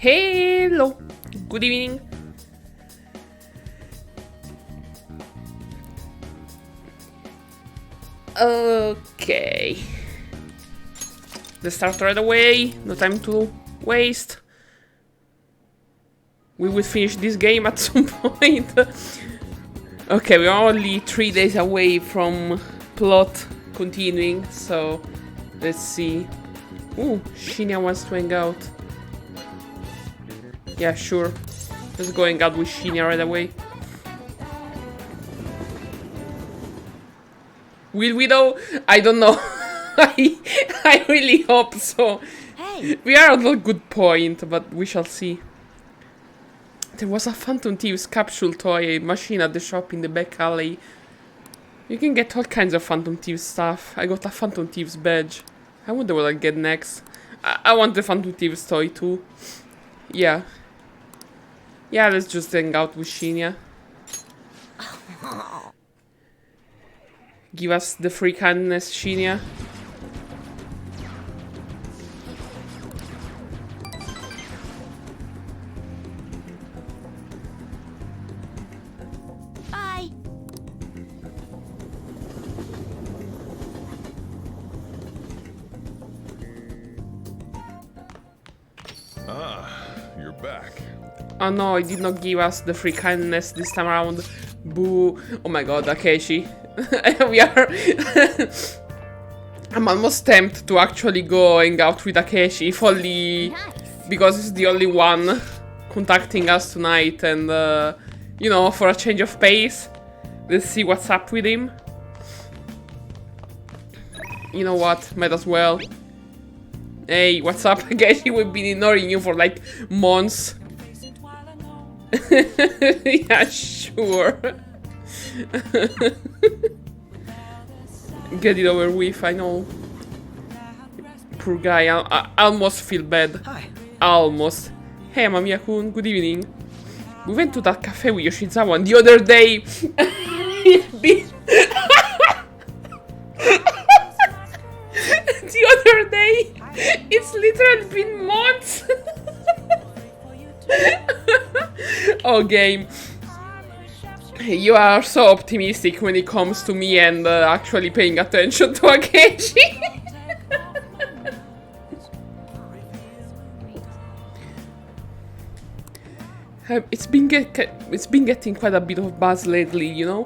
Hello, good evening. Okay. Let's start right away. No time to waste. We will finish this game at some point. Okay, we are only 3 days away from plot continuing, so let's see. Ooh, Shinya wants to hang out. Yeah, sure. Let's go hang out with Shinya right away. Will we though? I don't know. I really hope so. Hey. We are at a good point, but we shall see. There was a Phantom Thieves capsule toy machine at the shop in the back alley. You can get all kinds of Phantom Thieves stuff. I got a Phantom Thieves badge. I wonder what I'll get next. I want the Phantom Thieves toy too. Yeah. Yeah, let's just hang out with Shinya. Give us the free kindness, Shinya. Bye. Ah, you're back. Oh no, it did not give us the free kindness this time around. Boo. Oh my god, Akechi. We are... I'm almost tempted to actually go hang out with Akechi, if only Nice. because he's the only one contacting us tonight and, you know, for a change of pace. Let's see what's up with him. You know what, might as well. Hey, what's up, Akechi? We've been ignoring you for like months. Yeah, sure. Get it over with, I know. Poor guy, I almost feel bad. Hi. Almost. Hey, Mamiya-kun, good evening. We went to that cafe with Yoshizawa the other day. The other day. It's literally been months. Oh, game. You are so optimistic when it comes to me and actually paying attention to Akechi. It's been getting quite a bit of buzz lately, you know?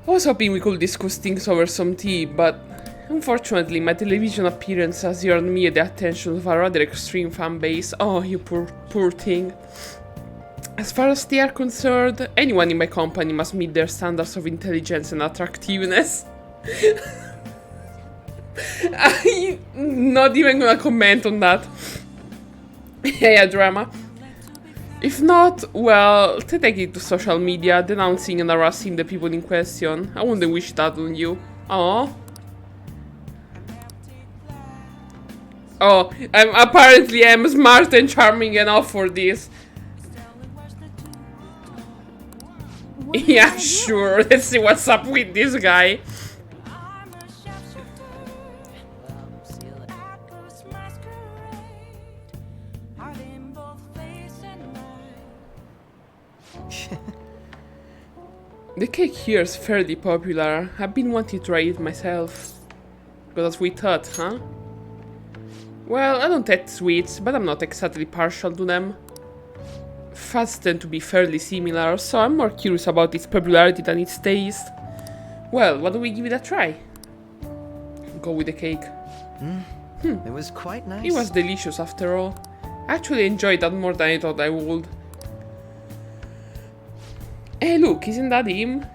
I was hoping we could discuss things over some tea, but unfortunately my television appearance has earned me the attention of a rather extreme fan base. Oh, you poor thing. As far as they are concerned, anyone in my company must meet their standards of intelligence and attractiveness. I'm not even gonna comment on that. Yeah, drama. If not, well, they take it to social media, denouncing and harassing the people in question. I wouldn't wish that on you. Aww. Oh, apparently I'm smart and charming enough for this. Yeah, sure. Let's see what's up with this guy. The cake here is fairly popular. I've been wanting to try it myself. But as we thought, huh? Well, I don't eat sweets, but I'm not exactly partial to them. Fads tend to be fairly similar, so I'm more curious about its popularity than its taste. Well, why don't we give it a try? Go with the cake. It was quite nice. It was delicious after all. I actually enjoyed that more than I thought I would. Hey look, isn't that him?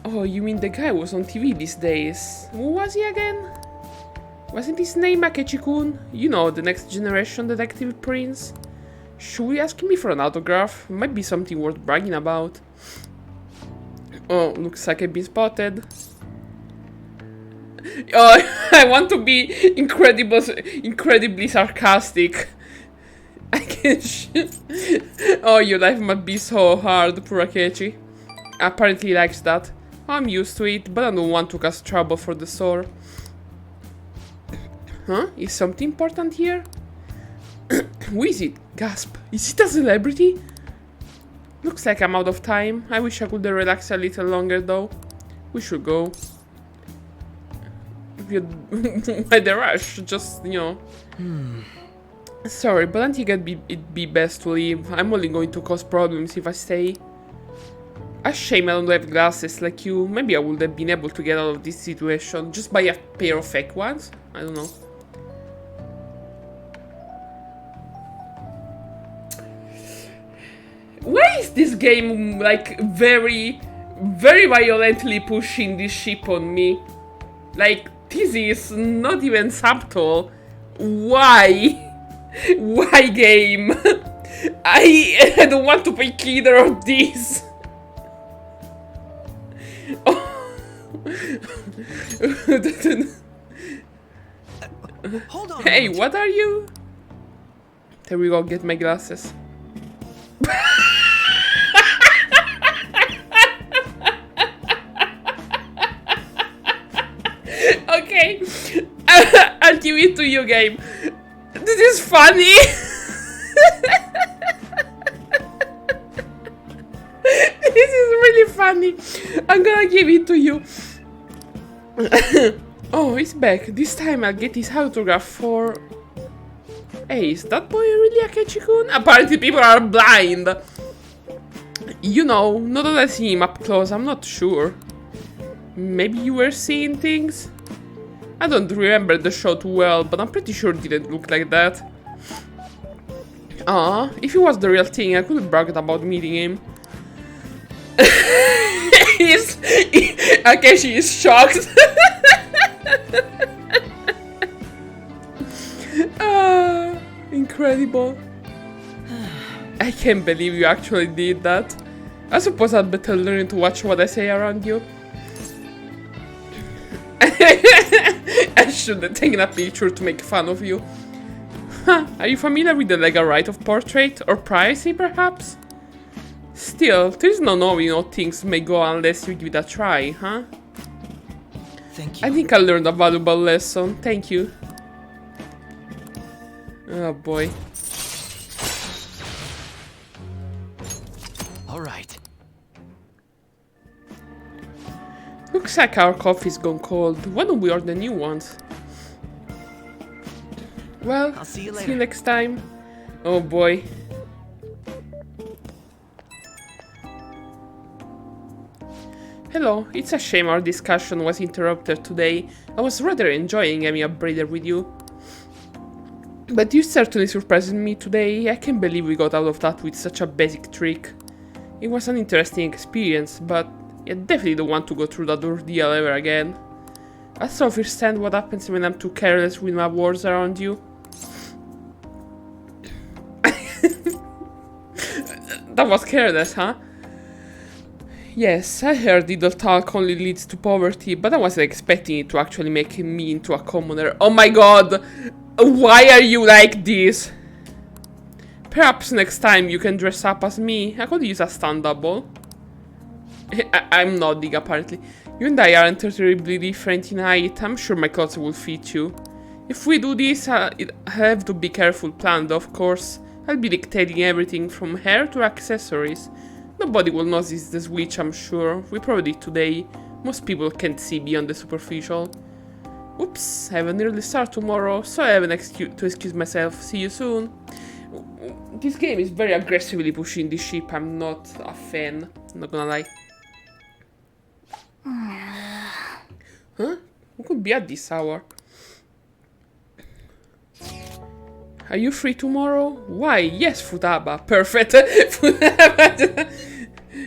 Oh, you mean the guy who was on TV these days? Who was he again? Wasn't his name Akechi-kun? You know, the next generation detective prince? Should we ask him for an autograph? Might be something worth bragging about. Oh, looks like I've been spotted. Oh, I want to be incredibly sarcastic. I can't. Oh, your life must be so hard, poor Akechi. Apparently he likes that. I'm used to it, but I don't want to cause trouble for the sore. Huh? Is something important here? Who is it? Gasp. Is it a celebrity? Looks like I'm out of time. I wish I could relax a little longer though. We should go. Why the rush? Just, you know. Sorry, but I think it'd be best to leave. I'm only going to cause problems if I stay. A shame I don't have glasses like you. Maybe I would have been able to get out of this situation. Just buy a pair of fake ones. I don't know. Why is this game like very violently pushing this ship on me? Like, this is not even subtle. Why? Why, game? I don't want to pick either of these. Hold on. Hey, what are you? There we go, get my glasses. Okay, I'll give it to you, game. This is funny. This is really funny. I'm gonna give it to you. Oh, he's back. This time I'll get his autograph for... Hey, is that boy really Akechi-kun? Apparently people are blind. You know, not that I see him up close, I'm not sure. Maybe you were seeing things? I don't remember the show too well, but I'm pretty sure it didn't look like that. If it was the real thing, I could have bragged about meeting him. Akechi is shocked. Incredible. I can't believe you actually did that. I suppose I'd better learn to watch what I say around you. I should have taken a picture to make fun of you. Huh, are you familiar with the legal right of portrait or privacy, perhaps? Still, there's no knowing how things may go unless you give it a try, huh? Thank you. I think I learned a valuable lesson. Thank you. Oh boy. All right. Looks like our coffee's gone cold. Why don't we order new ones? Well, I'll see you see you later. next time. Oh boy. Hello, it's a shame our discussion was interrupted today. I was rather enjoying having a breather with you. But you certainly surprised me today. I can't believe we got out of that with such a basic trick. It was an interesting experience, but I definitely don't want to go through that ordeal ever again. I saw firsthand what happens when I'm too careless with my words around you. That was careless, huh? Yes, I heard idle talk only leads to poverty, but I wasn't expecting it to actually make me into a commoner. Oh my god! Why are you like this? Perhaps next time you can dress up as me. I could use a stunt double. I'm nodding, apparently. You and I aren't terribly different in height. I'm sure my clothes will fit you. If we do this, I have to be careful planned, of course. I'll be dictating everything from hair to accessories. Nobody will notice the switch, I'm sure. We probably did today. Most people can't see beyond the superficial. Oops, I have an early start tomorrow, so I have an excuse to excuse myself. See you soon. This game is very aggressively pushing this ship. I'm not a fan, I'm not gonna lie. Huh? Who could be at this hour? Are you free tomorrow? Why, yes, Futaba. Perfect.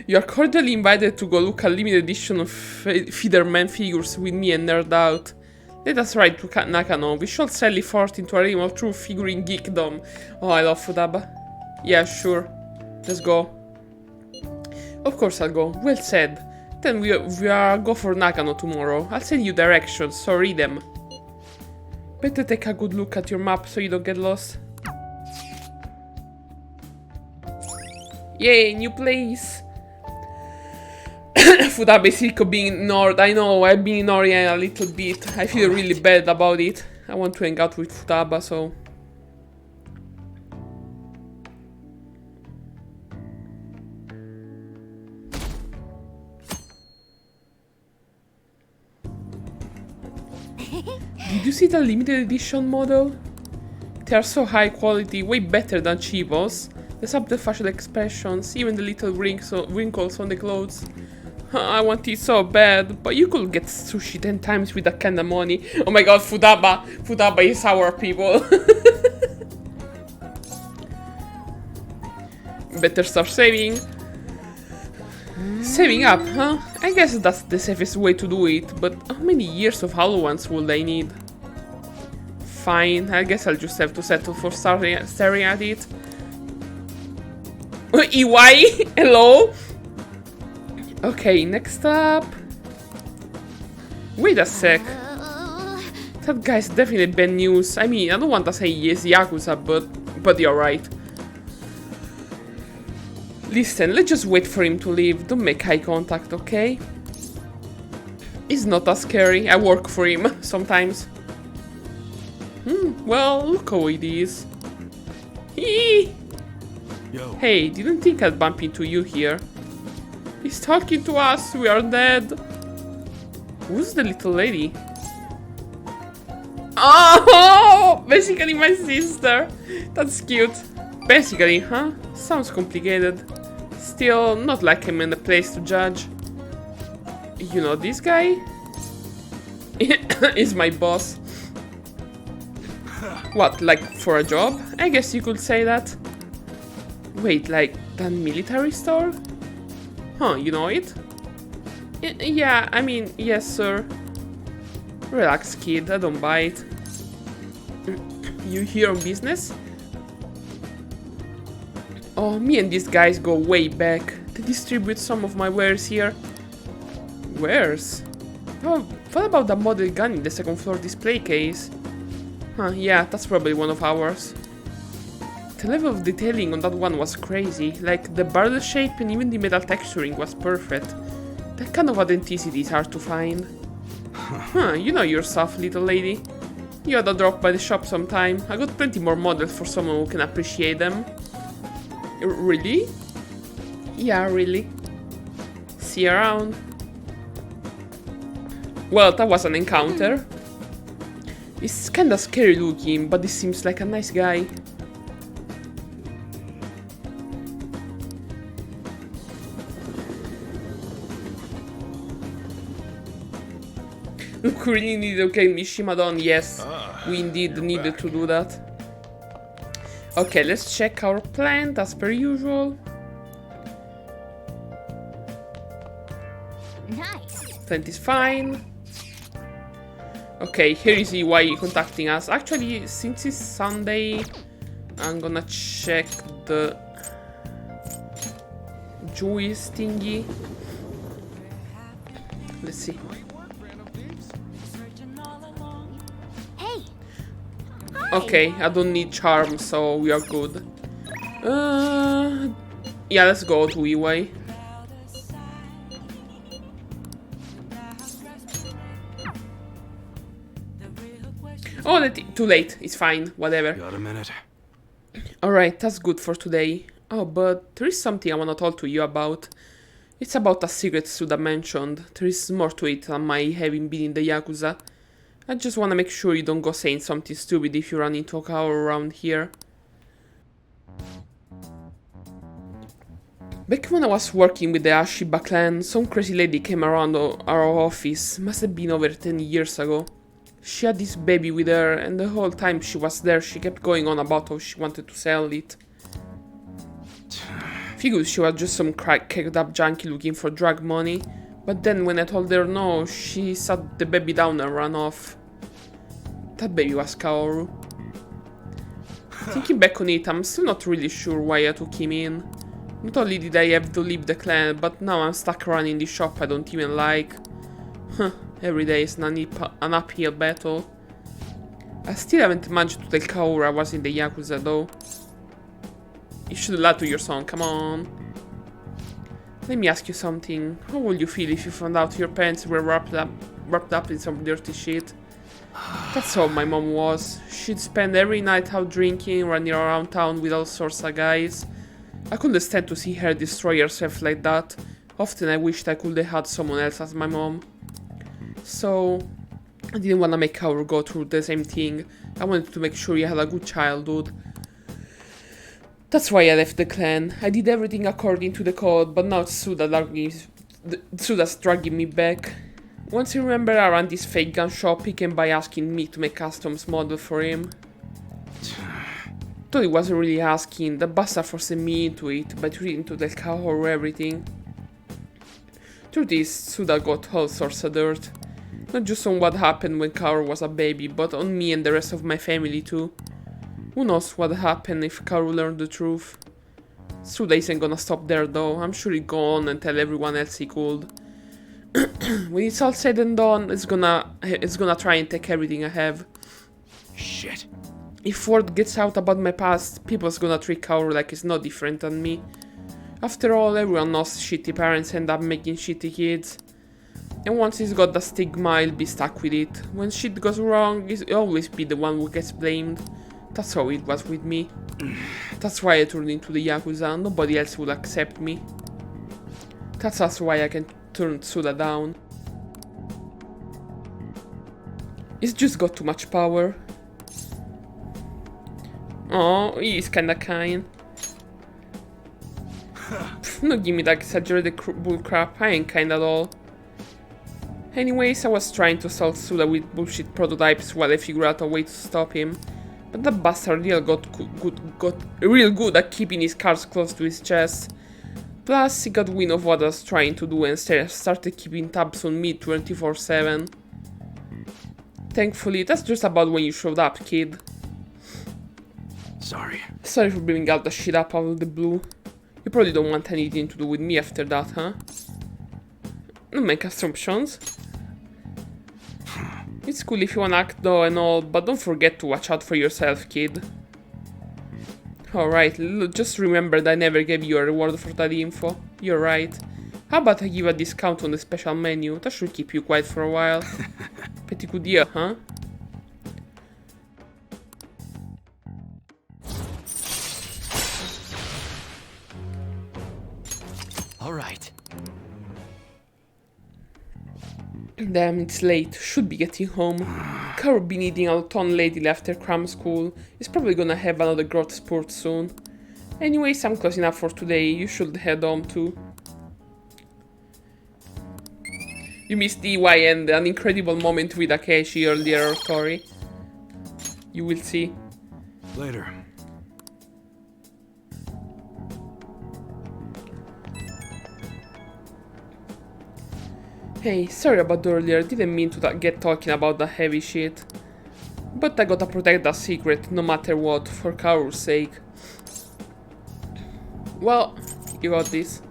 You are cordially invited to go look at limited edition of Feederman figures with me and Nerd Out. Let us ride to Nakano. We shall sally forth into a realm of true figurine geekdom. Oh, I love Futaba. Yeah, sure. Let's go. Of course I'll go. Well said. Then we are go for Nakano tomorrow. I'll send you directions, so read them. Better take a good look at your map so you don't get lost. Yay, new place! Futaba is sick of being ignored. I know, I've been ignoring a little bit. I feel really bad about it. I want to hang out with Futaba, so... Did you see the limited edition model? They are so high quality, way better than cheapos. The subtle facial expressions, even the little wrinkles on the clothes. I want it so bad, but you could get sushi 10 times with that kind of money. Oh my god, Futaba! Futaba is our people. Better start saving. Saving up, huh? I guess that's the safest way to do it, but how many years of allowance will I need? Fine, I guess I'll just have to settle for staring at it. EY, hello? Okay, next up. Wait a sec. That guy's definitely bad news. I mean, I don't want to say yes, Yakuza, but you're right. Listen, let's just wait for him to leave. Don't make eye contact, okay? He's not that scary. I work for him sometimes. Well, look how it is. Eee! Yo. Hey, didn't think I'd bump into you here. He's talking to us, we are dead. Who's the little lady? Oh! Basically my sister. That's cute. Basically, huh? Sounds complicated. Still, not like I'm in a place to judge. You know this guy? Is my boss. What, like for a job? I guess you could say that. Wait, like that military store? Huh, you know it? Yeah, I mean, yes, sir. Relax, kid, I don't buy it. You here on business? Oh, me and these guys go way back. They distribute some of my wares here. Wares? Oh, what about the model gun in the second floor display case? Huh, yeah, that's probably one of ours. The level of detailing on that one was crazy. Like, the barrel shape and even the metal texturing was perfect. That kind of authenticity is hard to find. Huh, you know yourself, little lady. You oughta drop by the shop sometime. I got plenty more models for someone who can appreciate them. Really? Yeah, really. See you around. Well, that was an encounter. He's kinda scary looking, but he seems like a nice guy. Look, we really need to get Mishima done. Yes, we indeed needed to do that. Okay, let's check our plant as per usual. Nice. Plant is fine. Okay, here is EY contacting us. Actually, since it's Sunday, I'm gonna check the Juice thingy. Let's see. Hey. Okay, I don't need charm, so we are good. Yeah, let's go to EY. Oh, too late. It's fine. Whatever. Got a minute? Alright, that's good for today. Oh, but there is something I wanna talk to you about. It's about a secret Suda mentioned. There is more to it than my having been in the Yakuza. I just wanna make sure you don't go saying something stupid if you run into a cow around here. Back when I was working with the Ashiba clan, some crazy lady came around our office. Must have been over 10 years ago. She had this baby with her, and the whole time she was there, she kept going on about how she wanted to sell it. Figured she was just some cracked up junkie looking for drug money, but then when I told her no, she sat the baby down and ran off. That baby was Kaoru. Thinking back on it, I'm still not really sure why I took him in. Not only did I have to leave the clan, but now I'm stuck running the shop I don't even like. Huh. Every day is an uphill battle. I still haven't managed to tell Kaoru I was in the Yakuza though. You should lie to your son, come on. Let me ask you something. How would you feel if you found out your parents were wrapped up in some dirty shit? That's how my mom was. She'd spend every night out drinking, running around town with all sorts of guys. I couldn't stand to see her destroy herself like that. Often I wished I could have had someone else as my mom. So, I didn't want to make Kaoru go through the same thing. I wanted to make sure he had a good childhood. That's why I left the clan. I did everything according to the code, but now it's Suda's dragging me back. Once you remember I ran this fake gun shop, he came by asking me to make customs model for him. Though he wasn't really asking, the bastard forced me into it by treating to tell Kaoru everything. Through this, Suda got all sorts of dirt. Not just on what happened when Kaoru was a baby, but on me and the rest of my family too. Who knows what happened if Kaoru learned the truth. Suda isn't gonna stop there though. I'm sure he'll go on and tell everyone else he could. When it's all said and done, it's gonna try and take everything I have. Shit. If word gets out about my past, people's gonna treat Kaoru like he's no different than me. After all, everyone knows shitty parents end up making shitty kids. And once he's got the stigma, he'll be stuck with it. When shit goes wrong, he'll always be the one who gets blamed. That's how it was with me. That's why I turned into the Yakuza. Nobody else will accept me. That's also why I can turn Suda down. He's just got too much power. Oh, he's kinda kind. No, give me that exaggerated bullcrap. I ain't kind at all. Anyways, I was trying to solve Suda with bullshit prototypes while I figured out a way to stop him. But the bastard got real good at keeping his cards close to his chest. Plus, he got wind of what I was trying to do and started keeping tabs on me 24/7. Thankfully, that's just about when you showed up, kid. Sorry. Sorry for bringing out the shit up out of the blue. You probably don't want anything to do with me after that, huh? Don't make assumptions. It's cool if you wanna act though and all, but don't forget to watch out for yourself, kid. Alright, just remember that I never gave you a reward for that info. You're right. How about I give a discount on the special menu? That should keep you quiet for a while. Pretty good deal, huh? Alright. Damn, it's late. Should be getting home. Kaoru been eating a ton lately after cram school. He's probably gonna have another growth spurt soon. Anyways, I'm close enough for today. You should head home too. You missed EY and an incredible moment with Akechi earlier, Tori. You will see. Later. Hey, sorry about earlier, didn't mean to get talking about the heavy shit. But I gotta protect that secret, no matter what, for Kaoru's sake. Well, you got this.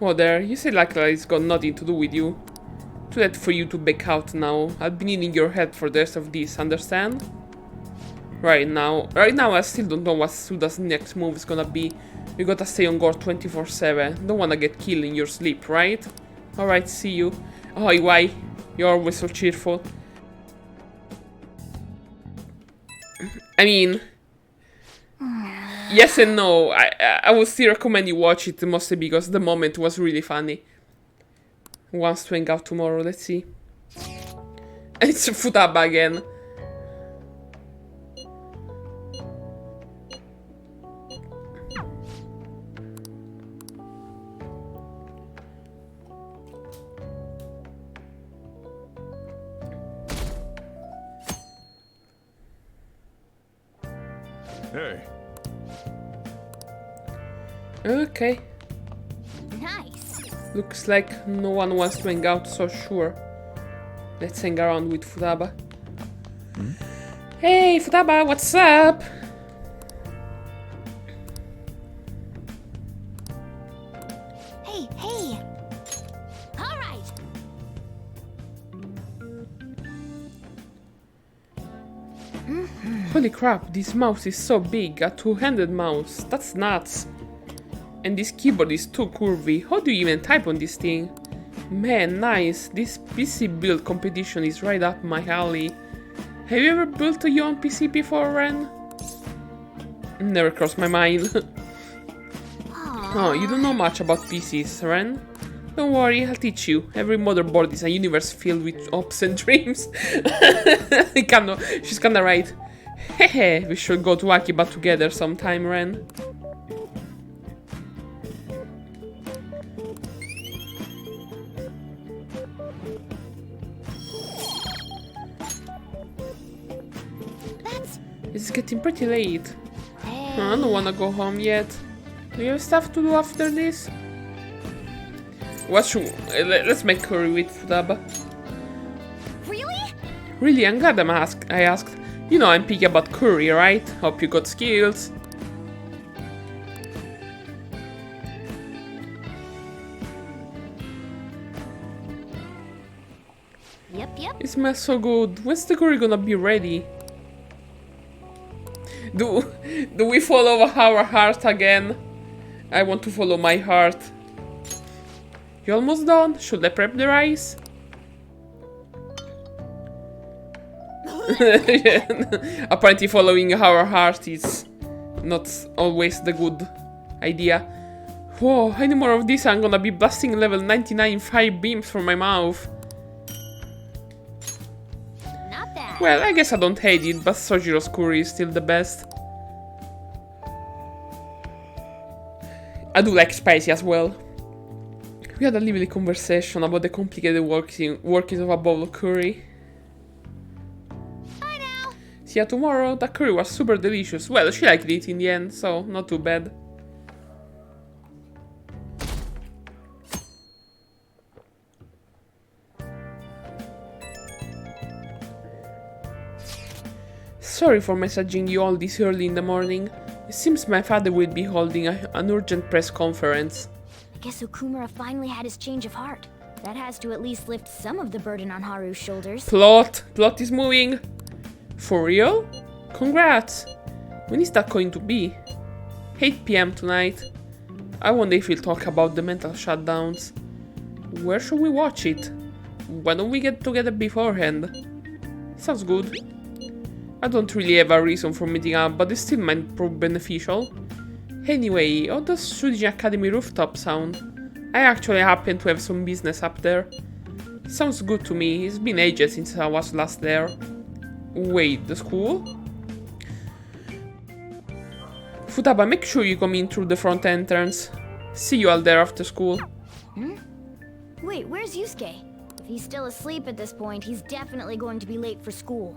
Oh there, you say like it's got nothing to do with you. Too late for you to back out now. I'll be needing your help for the rest of this, understand? Right now I still don't know what Suda's next move is gonna be. You gotta stay on guard 24/7. Don't wanna get killed in your sleep, right? Alright, see you. Oh, why? You're always so cheerful. I mean... Yes and no. I would still recommend you watch it, mostly because the moment was really funny. Who wants to hang out tomorrow? Let's see. And it's Futaba again. Hey, Okay. Nice. Looks like no one wants to hang out, so sure. Let's hang around with Futaba. Hey, Futaba, what's up? Hey, hey. All right. Holy crap, this mouse is so big, a two-handed mouse. That's nuts. And this keyboard is too curvy. How do you even type on this thing? Man, nice. This PC build competition is right up my alley. Have you ever built your own PC before, Ren? Never crossed my mind. Oh, you don't know much about PCs, Ren? Don't worry, I'll teach you. Every motherboard is a universe filled with hopes and dreams. She's kinda right. Hehe, we should go to Akiba together sometime, Ren. It's getting pretty late. I don't wanna go home yet. Do you have stuff to do after this? What should... let's make curry with Futaba. Really? Really, I'm glad I asked. You know I'm picky about curry, right? Hope you got skills. Yep. It smells so good. When's the curry gonna be ready? Do we follow our heart again? I want to follow my heart. You almost done? Should I prep the rice? Apparently following our heart is not always the good idea. Whoa, any more of this I'm gonna be blasting level 99 5 beams from my mouth. Not bad. Well, I guess I don't hate it, but Sojiro's curry is still the best. I do like spicy as well. We had a lively conversation about the complicated workings of a bowl of curry. Bye now. See ya tomorrow. That curry was super delicious. Well, she liked it in the end, so not too bad. Sorry for messaging you all this early in the morning. It seems my father will be holding an urgent press conference. I guess Okumura finally had his change of heart. That has to at least lift some of the burden on Haru's shoulders. Plot is moving. For real? Congrats. When is that going to be? 8 PM tonight. I wonder if we'll talk about the mental shutdowns. Where should we watch it? Why don't we get together beforehand? Sounds good. I don't really have a reason for meeting up, but it still might prove beneficial. Anyway, how does Shujin Academy rooftop sound? I actually happen to have some business up there. It sounds good to me. It's been ages since I was last there. Wait, the school? Futaba, make sure you come in through the front entrance. See you all there after school. Wait, where's Yusuke? If he's still asleep at this point, he's definitely going to be late for school.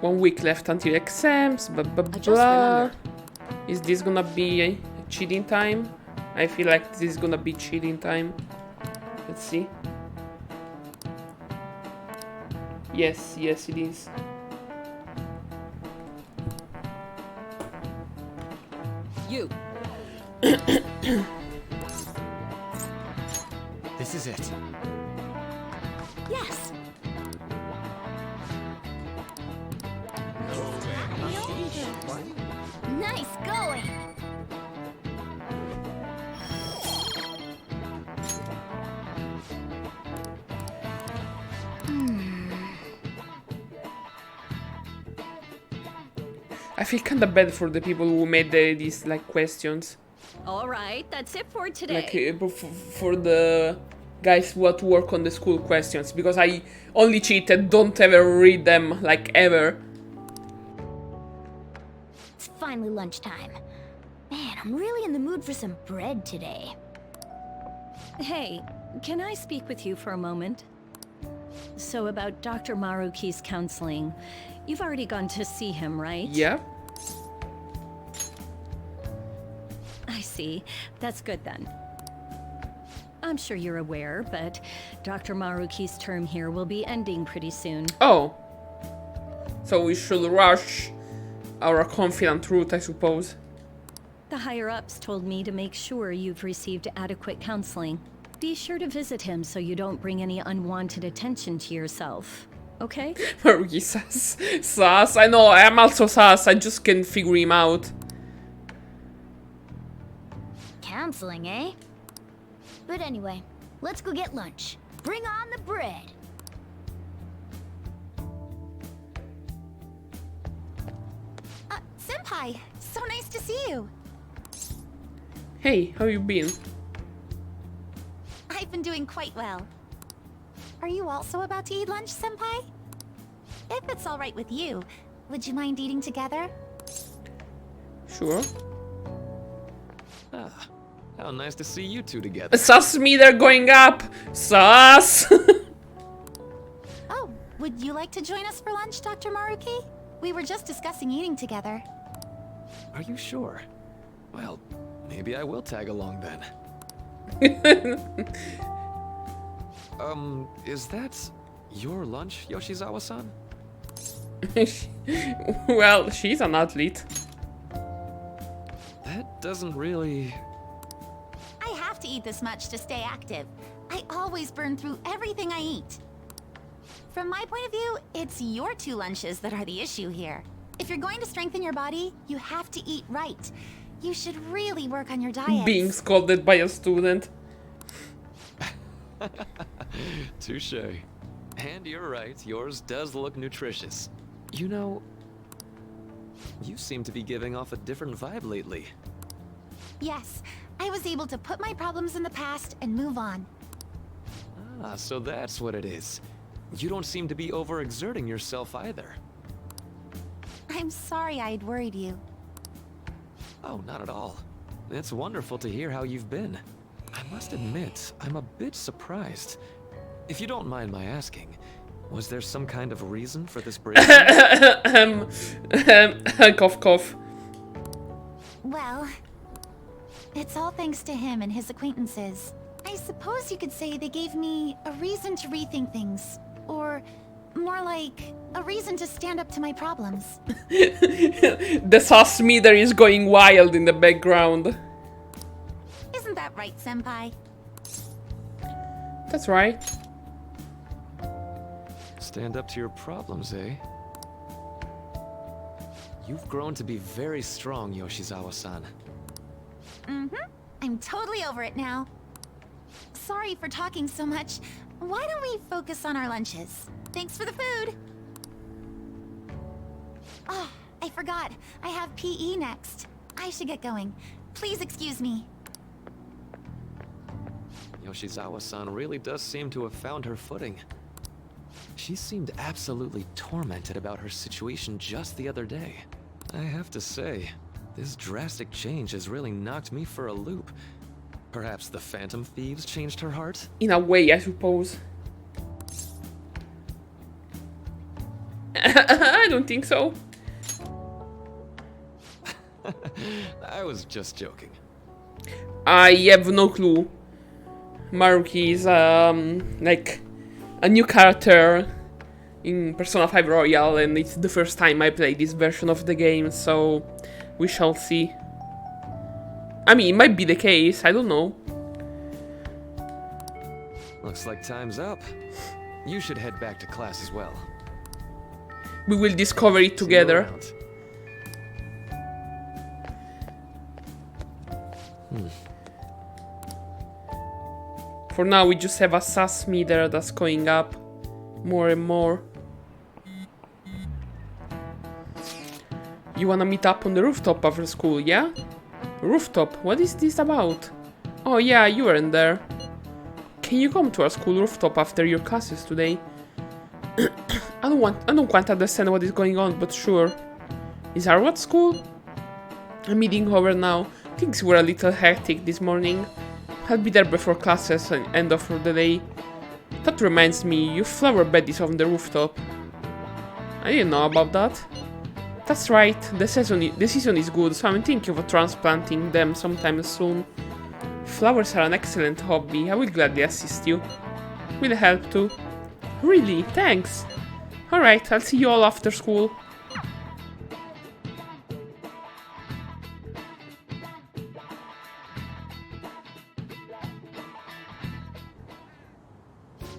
One week left until exams, blah blah I just blah. remembered. Is this gonna be cheating time? I feel like this is gonna be cheating time. Let's see. Yes, it is. You. This is it. Yes. Nice going. I feel kinda bad for the people who made these like questions. All right, that's it for today. Like for the guys who had to work on the school questions, because I only cheat and don't ever read them, like ever. It's finally lunchtime. Man, I'm really in the mood for some bread today. Hey, can I speak with you for a moment? So about Dr. Maruki's counseling, you've already gone to see him, right? Yeah. I see. That's good then. I'm sure you're aware, but Dr. Maruki's term here will be ending pretty soon. Oh. So we should rush our confident route, I suppose. The higher-ups told me to make sure you've received adequate counseling. Be sure to visit him so you don't bring any unwanted attention to yourself. Okay? Maruki sus. Sus. I know, I am also sus. I just can't figure him out. Counseling, eh? But anyway, let's go get lunch. Bring on the bread. Senpai! So nice to see you! Hey, how you been? I've been doing quite well. Are you also about to eat lunch, Senpai? If it's alright with you, would you mind eating together? Sure. Ah, how nice to see you two together. Sus meter going up! Sus! Oh, would you like to join us for lunch, Dr. Maruki? We were just discussing eating together. Are you sure? Well, maybe I will tag along then. Is that your lunch, Yoshizawa-san? Well, she's an athlete. That doesn't really... I have to eat this much to stay active. I always burn through everything I eat. From my point of view, it's your two lunches that are the issue here. If you're going to strengthen your body, you have to eat right. You should really work on your diet. Being scolded by a student. Touche. And you're right, yours does look nutritious. You know, you seem to be giving off a different vibe lately. Yes, I was able to put my problems in the past and move on. Ah, so that's what it is. You don't seem to be overexerting yourself either. I'm sorry I'd worried you. Oh, not at all. It's wonderful to hear how you've been. I must admit, I'm a bit surprised. If you don't mind my asking, was there some kind of reason for this break? Cough, cough. Well, it's all thanks to him and his acquaintances. I suppose you could say they gave me a reason to rethink things. Or more like a reason to stand up to my problems. The sus meter is going wild in the background. Isn't that right, Senpai? That's right. Stand up to your problems, eh? You've grown to be very strong, Yoshizawa-san. Mm-hmm. I'm totally over it now. Sorry for talking so much. Why don't we focus on our lunches? Thanks for the food! Oh, I forgot. I have PE next. I should get going. Please excuse me. Yoshizawa-san really does seem to have found her footing. She seemed absolutely tormented about her situation just the other day. I have to say, this drastic change has really knocked me for a loop. Perhaps the Phantom Thieves changed her heart? In a way, I suppose. I don't think so. I was just joking. I have no clue. Maruki is like a new character in Persona 5 Royal, and it's the first time I play this version of the game, so we shall see. I mean, it might be the case, I don't know. Looks like time's up. You should head back to class as well. We will discover it See you together. around. For now, we just have a sus meter that's going up more and more. You wanna meet up on the rooftop after school, yeah? Rooftop? What is this about? Oh yeah, you weren't there. Can you come to our school rooftop after your classes today? I don't quite understand what is going on, but sure. Is our what school? I'm meeting over now. Things were a little hectic this morning. I'll be there before classes and end of the day. That reminds me, your flower bed is on the rooftop. I didn't know about that. That's right, the season is good, so I'm thinking of transplanting them sometime soon. Flowers are an excellent hobby, I will gladly assist you. Will help too. Really, thanks. Alright, I'll see you all after school.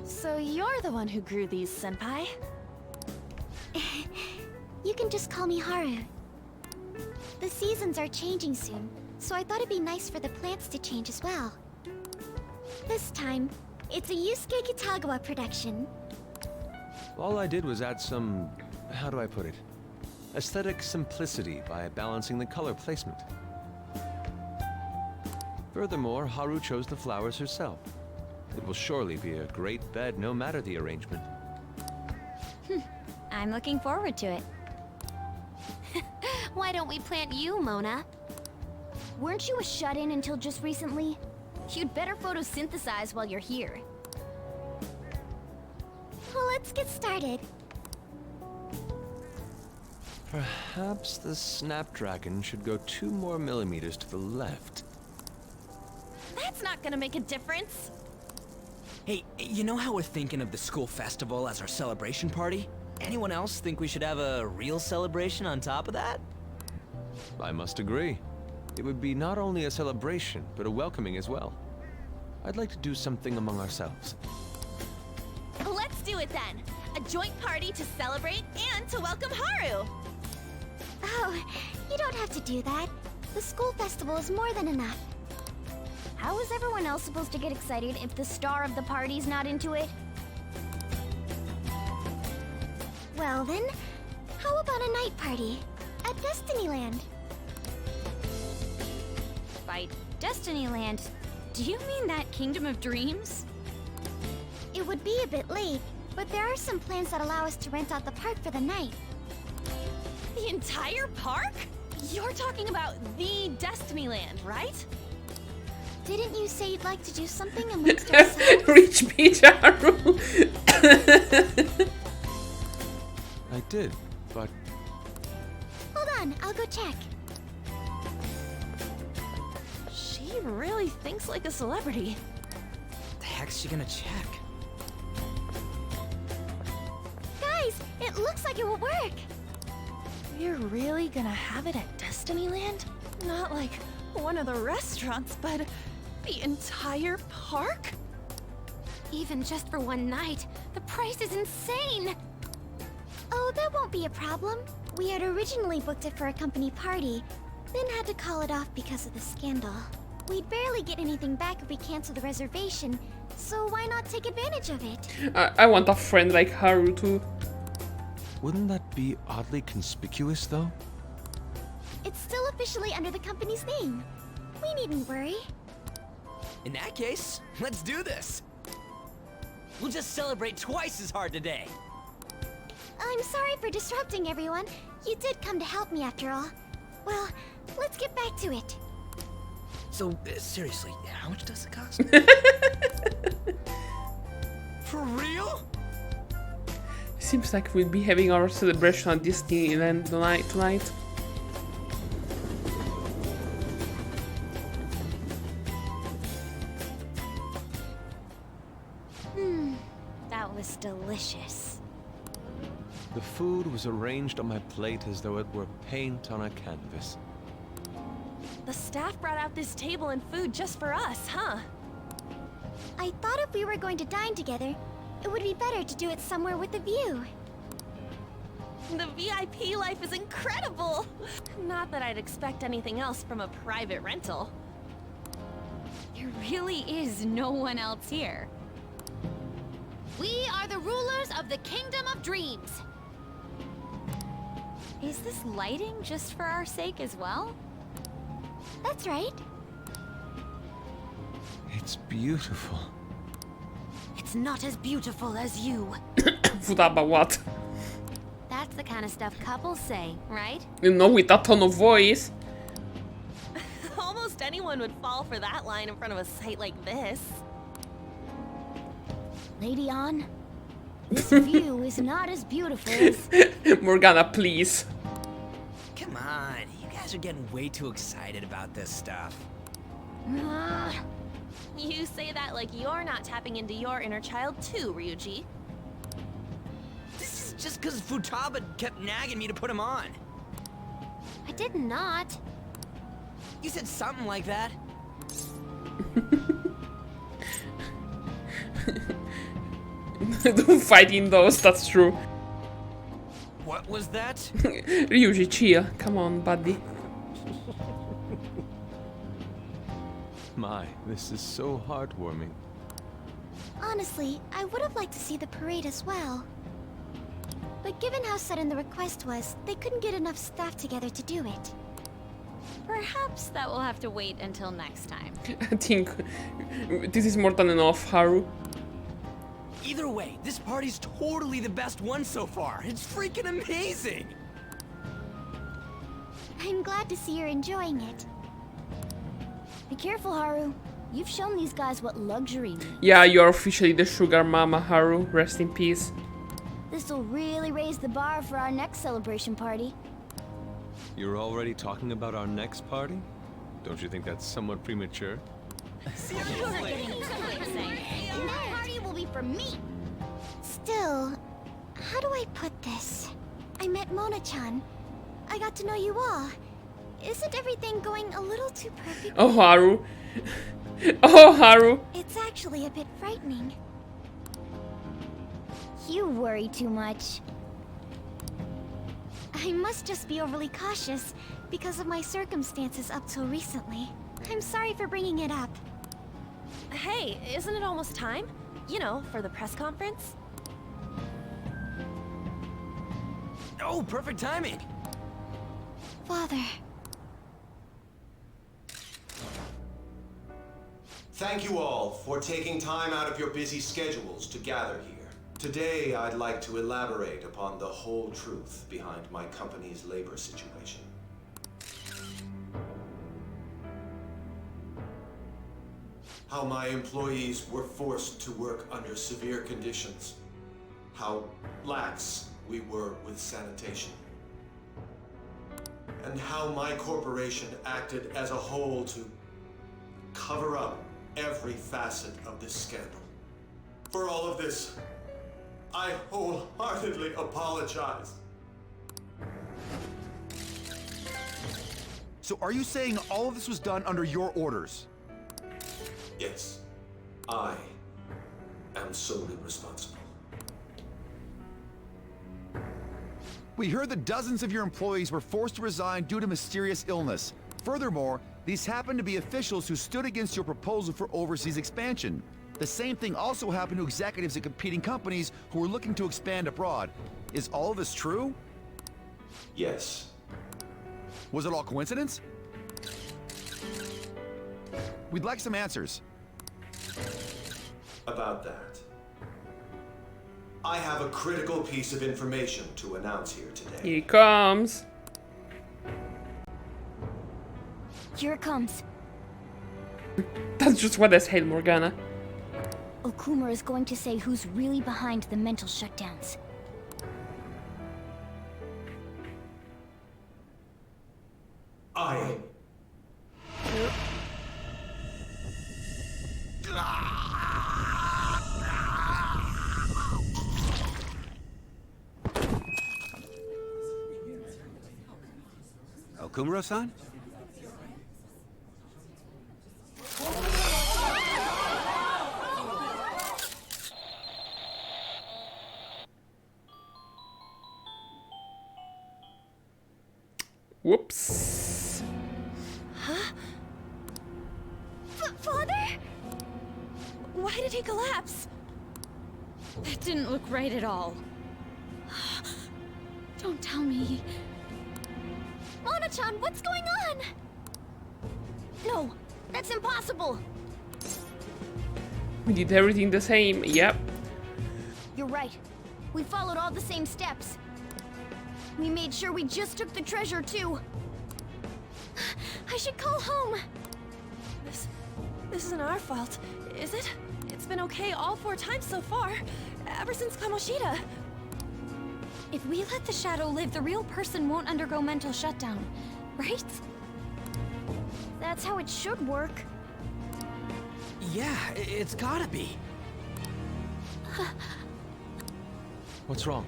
So you're the one who grew these, Senpai? You can just call me Haru. The seasons are changing soon, so I thought it'd be nice for the plants to change as well. This time, it's a Yusuke Kitagawa production. All I did was add some... how do I put it? aesthetic simplicity by balancing the color placement. Furthermore, Haru chose the flowers herself. It will surely be a great bed no matter the arrangement. I'm looking forward to it. Why don't we plant you, Mona? Weren't you a shut-in until just recently? You'd better photosynthesize while you're here. Well, let's get started. Perhaps the Snapdragon should go 2 more millimeters to the left. That's not gonna make a difference. Hey, you know how we're thinking of the school festival as our celebration party? Anyone else think we should have a real celebration on top of that? I must agree. It would be not only a celebration, but a welcoming as well. I'd like to do something among ourselves. Let's do it then. A joint party to celebrate and to welcome Haru. Oh, you don't have to do that. The school festival is more than enough. How is everyone else supposed to get excited if the star of the party's not into it? Well then, how about a night party at Destinyland? By Destinyland, do you mean that Kingdom of Dreams? It would be a bit late, but there are some plans that allow us to rent out the park for the night. The entire park? You're talking about the Destinyland, right? Didn't you say you'd like to do something amongst ourselves? Rich bitch, Haru. I did, but Hold on, I'll go check. She really thinks like a celebrity. The heck's she gonna check? Guys, it looks like it will work. We're really gonna have it at Destinyland? Not like one of the restaurants, but the entire park? Even just for one night, the price is insane. Oh, that won't be a problem. We had originally booked it for a company party, then had to call it off because of the scandal. We'd barely get anything back if we canceled the reservation, so why not take advantage of it? I want a friend like Haru too. wouldn't that be oddly conspicuous though? It's still officially under the company's name. We needn't worry. In that case, let's do this. We'll just celebrate twice as hard today. I'm sorry for disrupting everyone. You did come to help me after all. Well, let's get back to it. So, seriously, how much does it cost? For real? Seems like we'll be having our celebration at Disneyland tonight. That was delicious. The food was arranged on my plate as though it were paint on a canvas. The staff brought out this table and food just for us, huh? I thought if we were going to dine together, it would be better to do it somewhere with a view. The VIP life is incredible! Not that I'd expect anything else from a private rental. There really is no one else here. We are the rulers of the Kingdom of Dreams. Is this lighting just for our sake as well? That's right. It's beautiful. It's not as beautiful as you. Futaba, what? That's the kind of stuff couples say, right? You know, with a tone of voice. Almost anyone would fall for that line in front of a site like this. Lady On, this view is not as beautiful as... Morgana, please. Come on, you guys are getting way too excited about this stuff. You say that like you're not tapping into your inner child too, Ryuji. This is just because Futaba kept nagging me to put him on. I did not. You said something like that. Don't fight indoors, that's true. What was that? Ryuji, chill. Come on, buddy. My, this is so heartwarming. Honestly, I would have liked to see the parade as well. But given how sudden the request was, they couldn't get enough staff together to do it. Perhaps that will have to wait until next time. I think this is more than enough, Haru. Either way, this party's totally the best one so far. It's freaking amazing! I'm glad to see you're enjoying it. Be careful, Haru. You've shown these guys what luxury means. Yeah, you're officially the sugar mama, Haru. Rest in peace. This'll really raise the bar for our next celebration party. You're already talking about our next party? Don't you think that's somewhat premature? And that party will be for me! Still, how do I put this? I met Mona-chan. I got to know you all. Isn't everything going a little too perfect? Oh, Haru. Oh, Haru. It's actually a bit frightening. You worry too much. I must just be overly cautious because of my circumstances up till recently. I'm sorry for bringing it up. Hey, isn't it almost time? You know, for the press conference? Oh, perfect timing! Father. Thank you all for taking time out of your busy schedules to gather here. Today, I'd like to elaborate upon the whole truth behind my company's labor situation. How my employees were forced to work under severe conditions. How lax we were with sanitation. And how my corporation acted as a whole to cover up every facet of this scandal. For all of this, I wholeheartedly apologize. So are you saying all of this was done under your orders? Yes, I am solely responsible. We heard that dozens of your employees were forced to resign due to mysterious illness. Furthermore, these happen to be officials who stood against your proposal for overseas expansion. The same thing also happened to executives at competing companies who were looking to expand abroad. Is all of this true? Yes. Was it all coincidence? We'd like some answers. About that, I have a critical piece of information to announce here today. Here he comes. Here it comes. That's just what I said, Morgana. Okumura is going to say who's really behind the mental shutdowns. I... Okumura-san? Whoops. Huh? Father? Why did he collapse? That didn't look right at all. Don't tell me. Mona-chan, what's going on? No, that's impossible. We did everything the same. Yep. You're right. We followed all the same steps. We made sure we just took the treasure, too. I should call home. This isn't our fault, is it? It's been okay all 4 times so far, ever since Kamoshida. If we let the shadow live, the real person won't undergo mental shutdown, right? That's how it should work. Yeah, it's gotta be. What's wrong?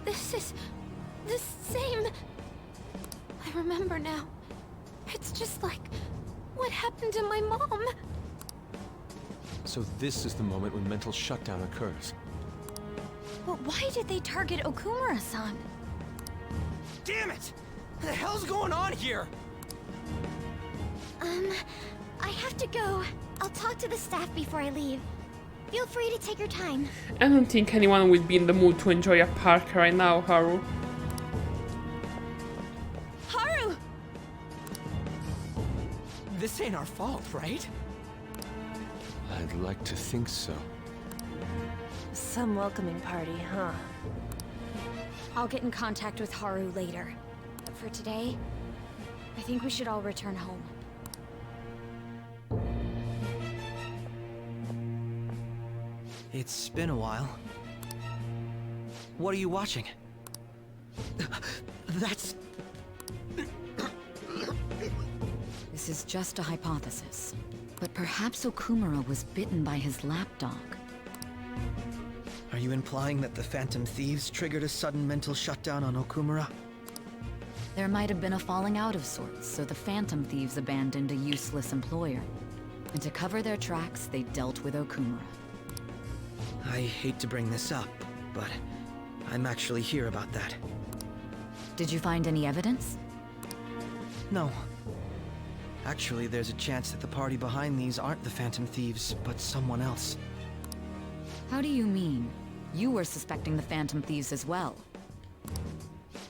This is the same. I remember now. It's just like what happened to my mom. So this is the moment when mental shutdown occurs. But why did they target Okumura-san? Damn it! What the hell's going on here? I have to go. I'll talk to the staff before I leave. Feel free to take your time. I don't think anyone will be in the mood to enjoy a park right now, Haru. Haru! This ain't our fault, right? I'd like to think so. Some welcoming party, huh? I'll get in contact with Haru later. But for today, I think we should all return home. It's been a while. What are you watching? That's... This is just a hypothesis. But perhaps Okumura was bitten by his lapdog. Are you implying that the Phantom Thieves triggered a sudden mental shutdown on Okumura? There might have been a falling out of sorts, so the Phantom Thieves abandoned a useless employer. And to cover their tracks, they dealt with Okumura. I hate to bring this up, but I'm actually here about that. Did you find any evidence? No. Actually, there's a chance that the party behind these aren't the Phantom Thieves, but someone else. How do you mean? You were suspecting the Phantom Thieves as well.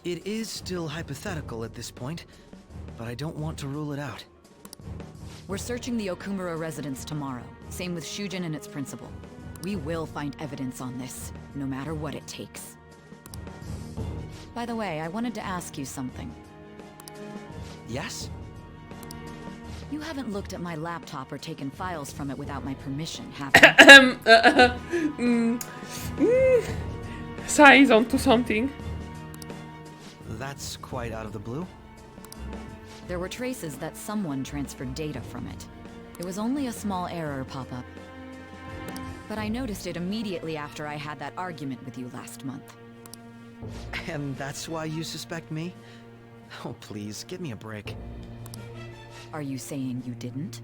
It is still hypothetical at this point, but I don't want to rule it out. We're searching the Okumura residence tomorrow. Same with Shujin and its principal. We will find evidence on this, no matter what it takes. By the way, I wanted to ask you something. Yes? You haven't looked at my laptop or taken files from it without my permission, have you? Sighs onto something. That's quite out of the blue. There were traces that someone transferred data from it. It was only a small error pop-up. But I noticed it immediately after I had that argument with you last month. And that's why you suspect me? Oh, please, give me a break. Are you saying you didn't?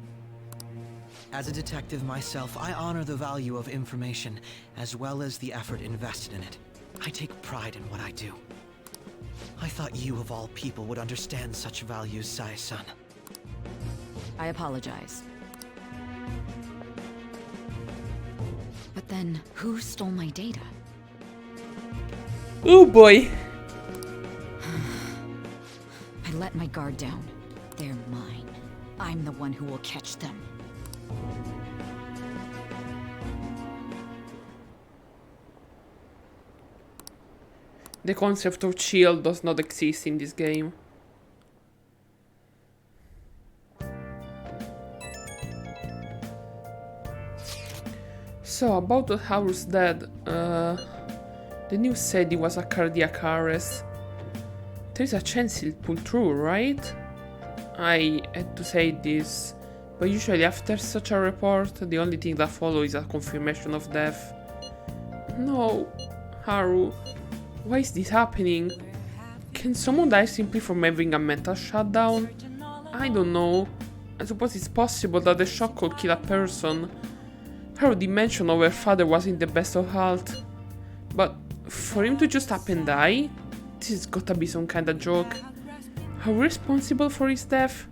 As a detective myself, I honor the value of information, as well as the effort invested in it. I take pride in what I do. I thought you, of all people, would understand such values, Sai-san. I apologize. But then, who stole my data? Oh boy. I let my guard down. They're mine. I'm the one who will catch them. The concept of shield does not exist in this game. So, about Haru's dead, the news said it was a cardiac arrest. There's a chance he'll pull through, right? I had to say this, but usually after such a report, the only thing that follows is a confirmation of death. No, Haru, why is this happening? Can someone die simply from having a mental shutdown? I don't know. I suppose it's possible that the shock could kill a person. Haru did mention how her father was in the best of health. But for him to just up and die? This has gotta be some kind of joke. Are we responsible for his death?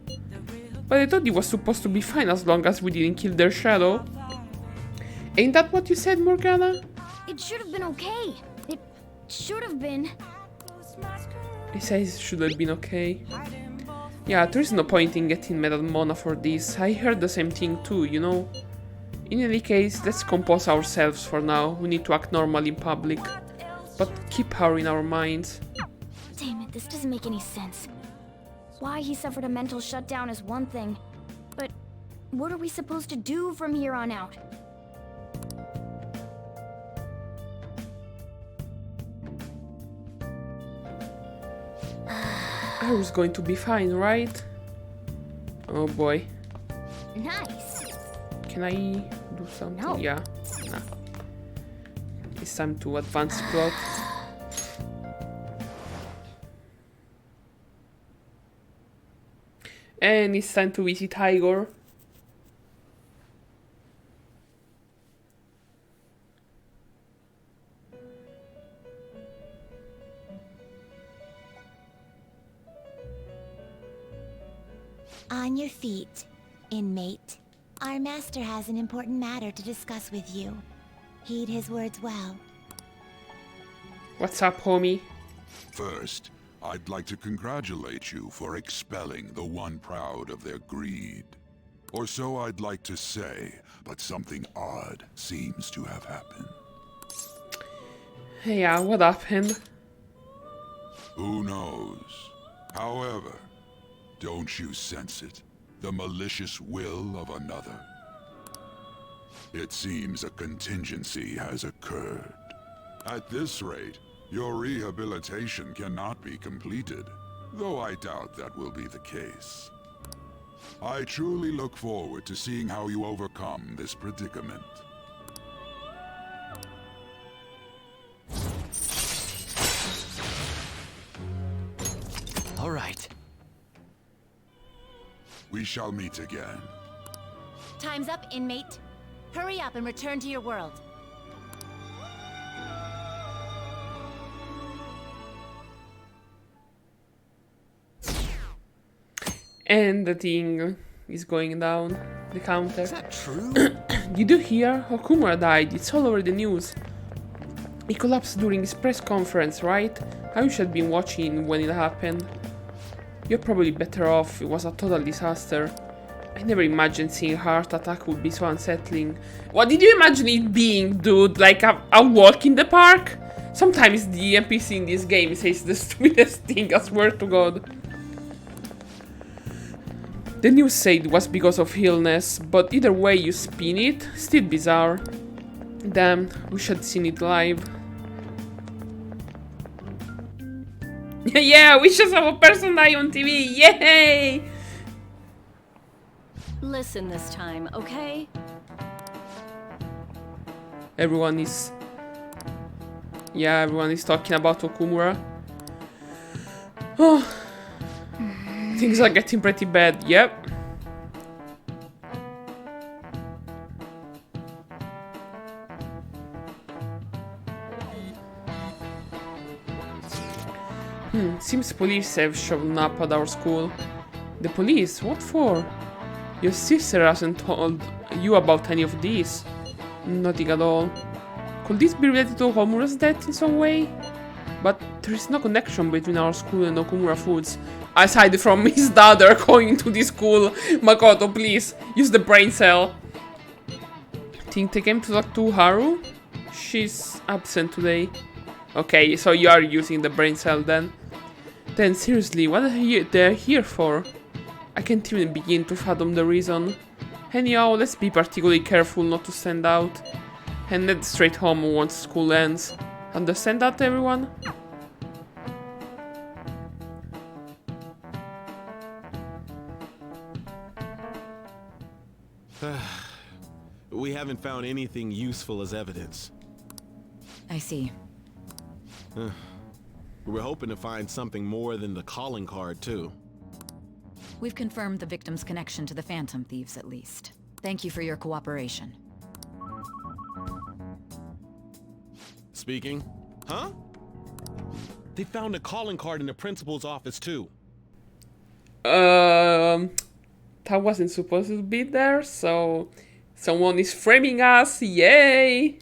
But I thought he was supposed to be fine as long as we didn't kill their shadow. Ain't that what you said, Morgana? It should have been okay. It should have been. He says it should have been okay. Yeah, there's no point in getting mad at Mona for this. I heard the same thing too, you know? In any case, let's compose ourselves for now. We need to act normal in public. But keep her in our minds. Damn it, this doesn't make any sense. Why he suffered a mental shutdown is one thing, but what are we supposed to do from here on out? Haru's going to be fine, right? Oh boy. Nice. Can I do something? No. Yeah. Nah. It's time to advance plot. And it's time to visit Igor. On your feet, inmate. Our master has an important matter to discuss with you. Heed his words well. What's up, homie? First, I'd like to congratulate you for expelling the one proud of their greed. Or so I'd like to say, but something odd seems to have happened. Yeah, what happened? Who knows? However, don't you sense it? The malicious will of another? It seems a contingency has occurred. At this rate, your rehabilitation cannot be completed, though I doubt that will be the case. I truly look forward to seeing how you overcome this predicament. All right. We shall meet again. Time's up, inmate. Hurry up and return to your world. And the thing is going down. The counter. Is that true? Did you hear? Okumura died. It's all over the news. He collapsed during his press conference, right? I wish I'd been watching when it happened. You're probably better off. It was a total disaster. I never imagined seeing a heart attack would be so unsettling. What did you imagine it being, dude? Like a walk in the park? Sometimes the NPC in this game says the stupidest thing, I swear to God. The news said it was because of illness, but either way you spin it, still bizarre. Damn, wish I'd seen it live. Yeah, we should have a person die on TV, yay! Listen this time, okay? Everyone is... Yeah, everyone is talking about Okumura. Oh, things are getting pretty bad, yep. Seems police have shown up at our school. The police? What for? Your sister hasn't told you about any of this. Nothing at all. Could this be related to Okumura's death in some way? But there is no connection between our school and Okumura Foods. Aside from his daughter going to this school. Makoto, please, use the brain cell. Think they came to talk to Haru? She's absent today. Okay, so you are using the brain cell then. Then seriously, what are they here for? I can't even begin to fathom the reason. Anyhow, let's be particularly careful not to stand out. And head straight home once school ends. Understand that, everyone? We haven't found anything useful as evidence. I see. We were hoping to find something more than the calling card, too. We've confirmed the victim's connection to the Phantom Thieves, at least. Thank you for your cooperation. Speaking? Huh? They found a calling card in the principal's office, too. That wasn't supposed to be there, so... Someone is framing us, yay!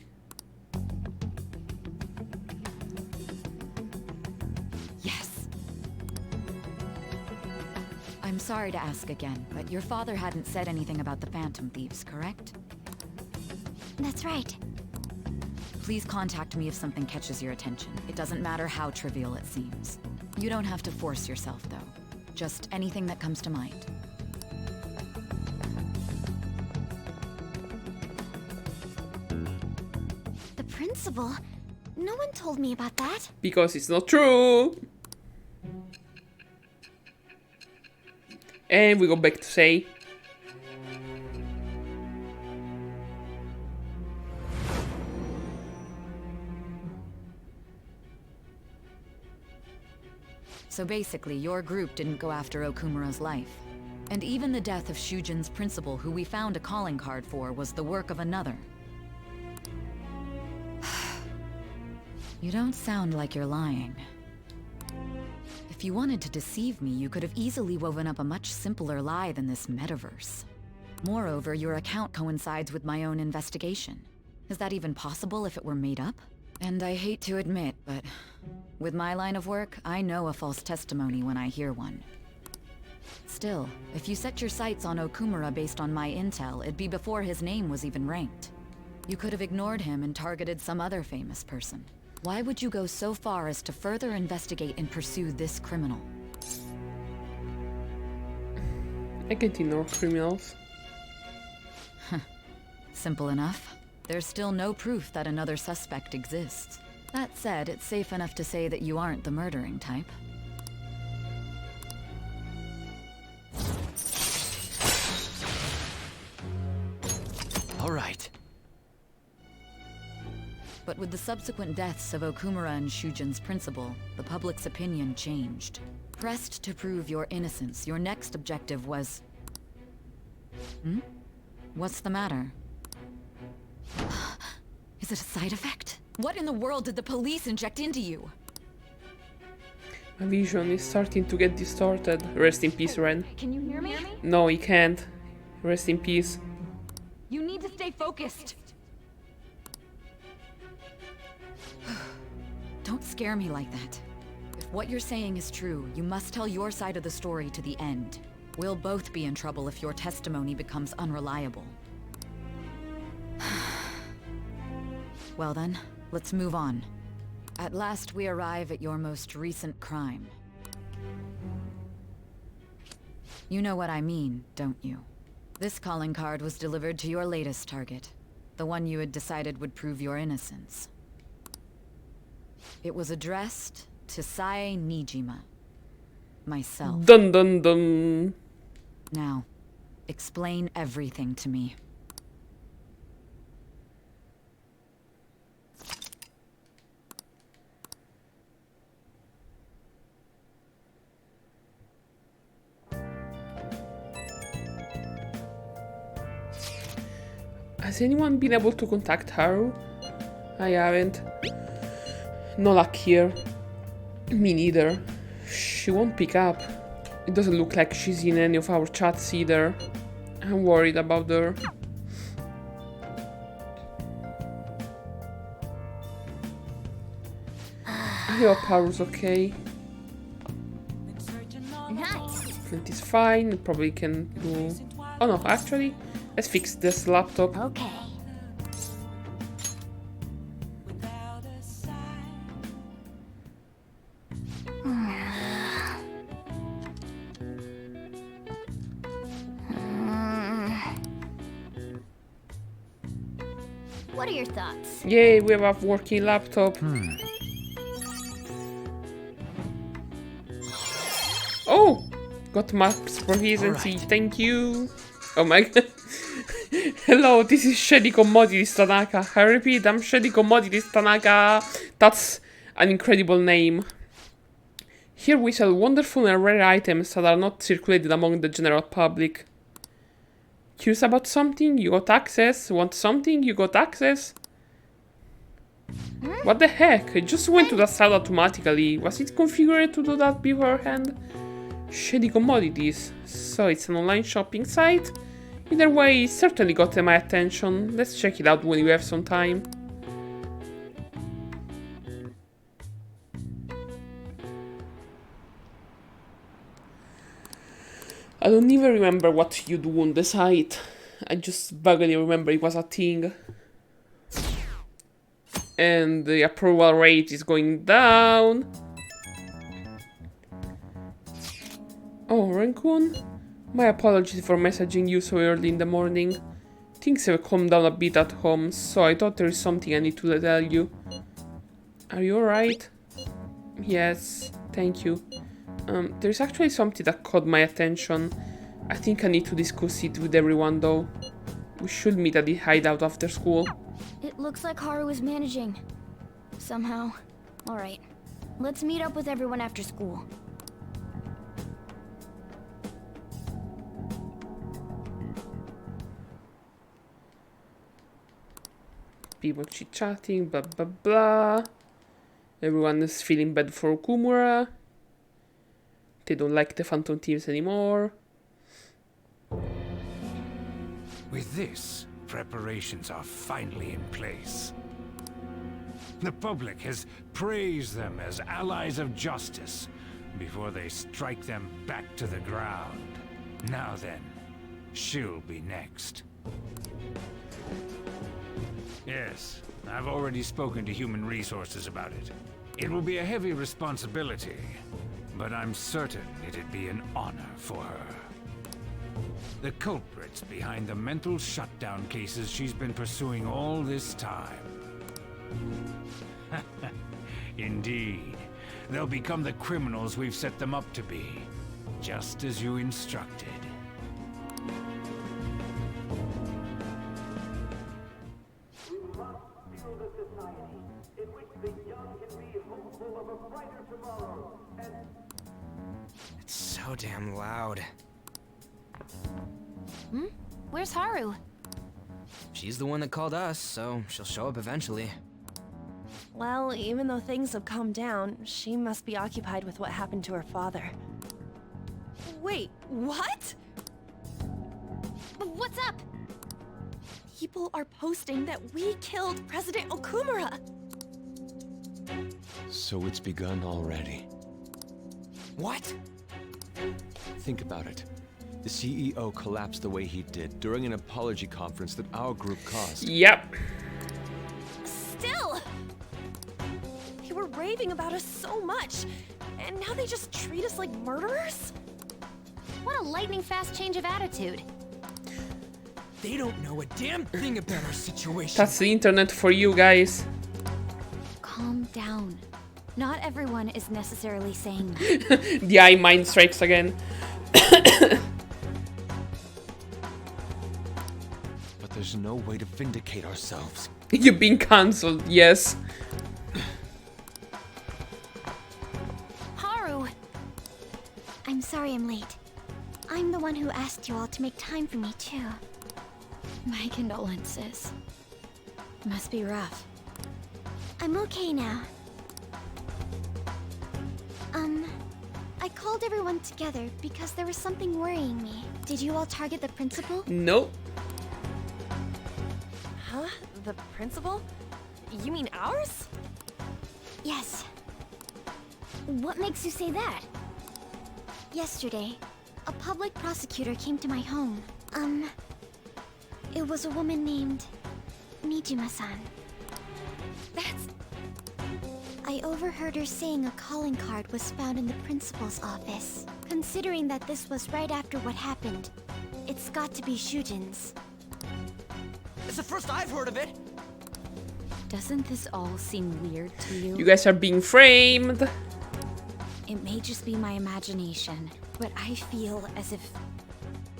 I'm sorry to ask again, but your father hadn't said anything about the Phantom Thieves, correct? That's right. Please contact me if something catches your attention. It doesn't matter how trivial it seems. You don't have to force yourself, though. Just anything that comes to mind. The principal? No one told me about that. Because it's not true! And we go back to say. So basically, your group didn't go after Okumura's life. And even the death of Shujin's principal, who we found a calling card for, was the work of another. You don't sound like you're lying. If you wanted to deceive me, you could have easily woven up a much simpler lie than this metaverse. Moreover, your account coincides with my own investigation. Is that even possible if it were made up? And I hate to admit, but with my line of work, I know a false testimony when I hear one. Still, if you set your sights on Okumura based on my intel, it'd be before his name was even ranked. You could have ignored him and targeted some other famous person. Why would you go so far as to further investigate and pursue this criminal? I can't ignore criminals. Simple enough. There's still no proof that another suspect exists. That said, it's safe enough to say that you aren't the murdering type. All right. But with the subsequent deaths of Okumura and Shujin's principal, the public's opinion changed. Pressed to prove your innocence, your next objective was... What's the matter? Is it a side effect? What in the world did the police inject into you? My vision is starting to get distorted. Rest in peace, Ren. Can you hear me? No, he can't. Rest in peace. You need to stay focused. Don't scare me like that. If what you're saying is true, you must tell your side of the story to the end. We'll both be in trouble if your testimony becomes unreliable. Well then, let's move on. At last we arrive at your most recent crime. You know what I mean, don't you? This calling card was delivered to your latest target. The one you had decided would prove your innocence. It was addressed to Sae Nijima. Myself. Dun dun dun. Now, explain everything to me. Has anyone been able to contact Haru? I haven't. No luck here. Me neither. She won't pick up. It doesn't look like she's in any of our chats either. I'm worried about her. I hope Haru's okay. Nice. Clint is fine. Probably can do... Oh no, actually, let's fix this laptop. Okay. What are your thoughts? Yay, we have a working laptop. Oh! Got maps for Hisensi, thank you! Oh my god. Hello, this is Shady Commodities Tanaka. I repeat, I'm Shady Commodities Tanaka. That's an incredible name. Here we sell wonderful and rare items that are not circulated among the general public. Curious about something? You got access. Want something? You got access. What the heck? It just went to the side automatically. Was it configured to do that beforehand? Shady Commodities. So it's an online shopping site. Either way, it certainly got my attention. Let's check it out when we have some time. I don't even remember what you do on the site. I just vaguely remember it was a thing. And the approval rate is going down. Oh, Rancune? My apologies for messaging you so early in the morning. Things have calmed down a bit at home, so I thought there is something I need to tell you. Are you alright? Yes, thank you. There's actually something that caught my attention. I think I need to discuss it with everyone though. We should meet at the hideout after school. It looks like Haru is managing. Somehow. Alright. Let's meet up with everyone after school. People chit-chatting, blah blah blah. Everyone is feeling bad for Okumura. They don't like the Phantom Thieves anymore. With this, preparations are finally in place. The public has praised them as allies of justice before they strike them back to the ground. Now then, she'll be next. Yes, I've already spoken to Human Resources about it. It will be a heavy responsibility, but I'm certain it'd be an honor for her. The culprits behind the mental shutdown cases she's been pursuing all this time. Indeed, they'll become the criminals we've set them up to be, just as you instructed. It's so damn loud. Hmm? Where's Haru? She's the one that called us, so she'll show up eventually. Well, even though things have calmed down, she must be occupied with what happened to her father. Wait, what? What's up? People are posting that we killed President Okumura! So it's begun already. What? Think about it. The CEO collapsed the way he did during an apology conference that our group caused. Yep. Still! They were raving about us so much, and now they just treat us like murderers? What a lightning-fast change of attitude. They don't know a damn thing about our situation. That's the internet for you guys. Calm down. Not everyone is necessarily saying that. The eye mind strikes again. But there's no way to vindicate ourselves. You've been cancelled, yes. Haru! I'm sorry I'm late. I'm the one who asked you all to make time for me, too. My condolences. Must be rough. I'm okay now. I called everyone together because there was something worrying me. Did you all target the principal? Nope. Huh? The principal? You mean ours? Yes. What makes you say that? Yesterday, a public prosecutor came to my home. It was a woman named Mijima-san. That's... I overheard her saying a calling card was found in the principal's office. Considering that this was right after what happened, it's got to be Shujin's. It's the first I've heard of it. Doesn't this all seem weird to you? You guys are being framed. It may just be my imagination, but I feel as if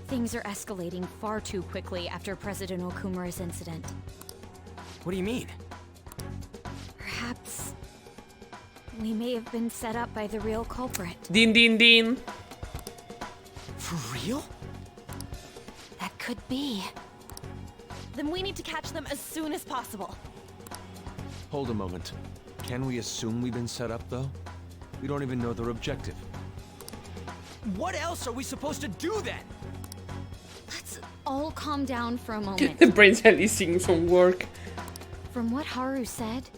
things are escalating far too quickly after President Okumura's incident. What do you mean? Perhaps we may have been set up by the real culprit. Din din din. For real? That could be. Then we need to catch them as soon as possible. Hold a moment. Can we assume we've been set up, though? We don't even know their objective. What else are we supposed to do then? Let's all calm down for a moment. The brain cell is seeing some work. From what Haru said,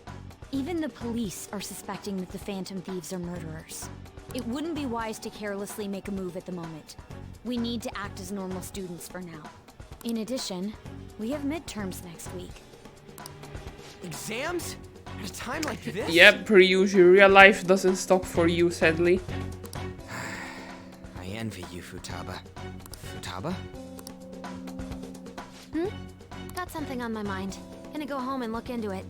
even the police are suspecting that the Phantom Thieves are murderers. It wouldn't be wise to carelessly make a move at the moment. We need to act as normal students for now. In addition, we have midterms next week. Exams? At a time like this? Yep, per usual. Real life doesn't stop for you, sadly. I envy you, Futaba. Futaba? Got something on my mind. Gonna go home and look into it.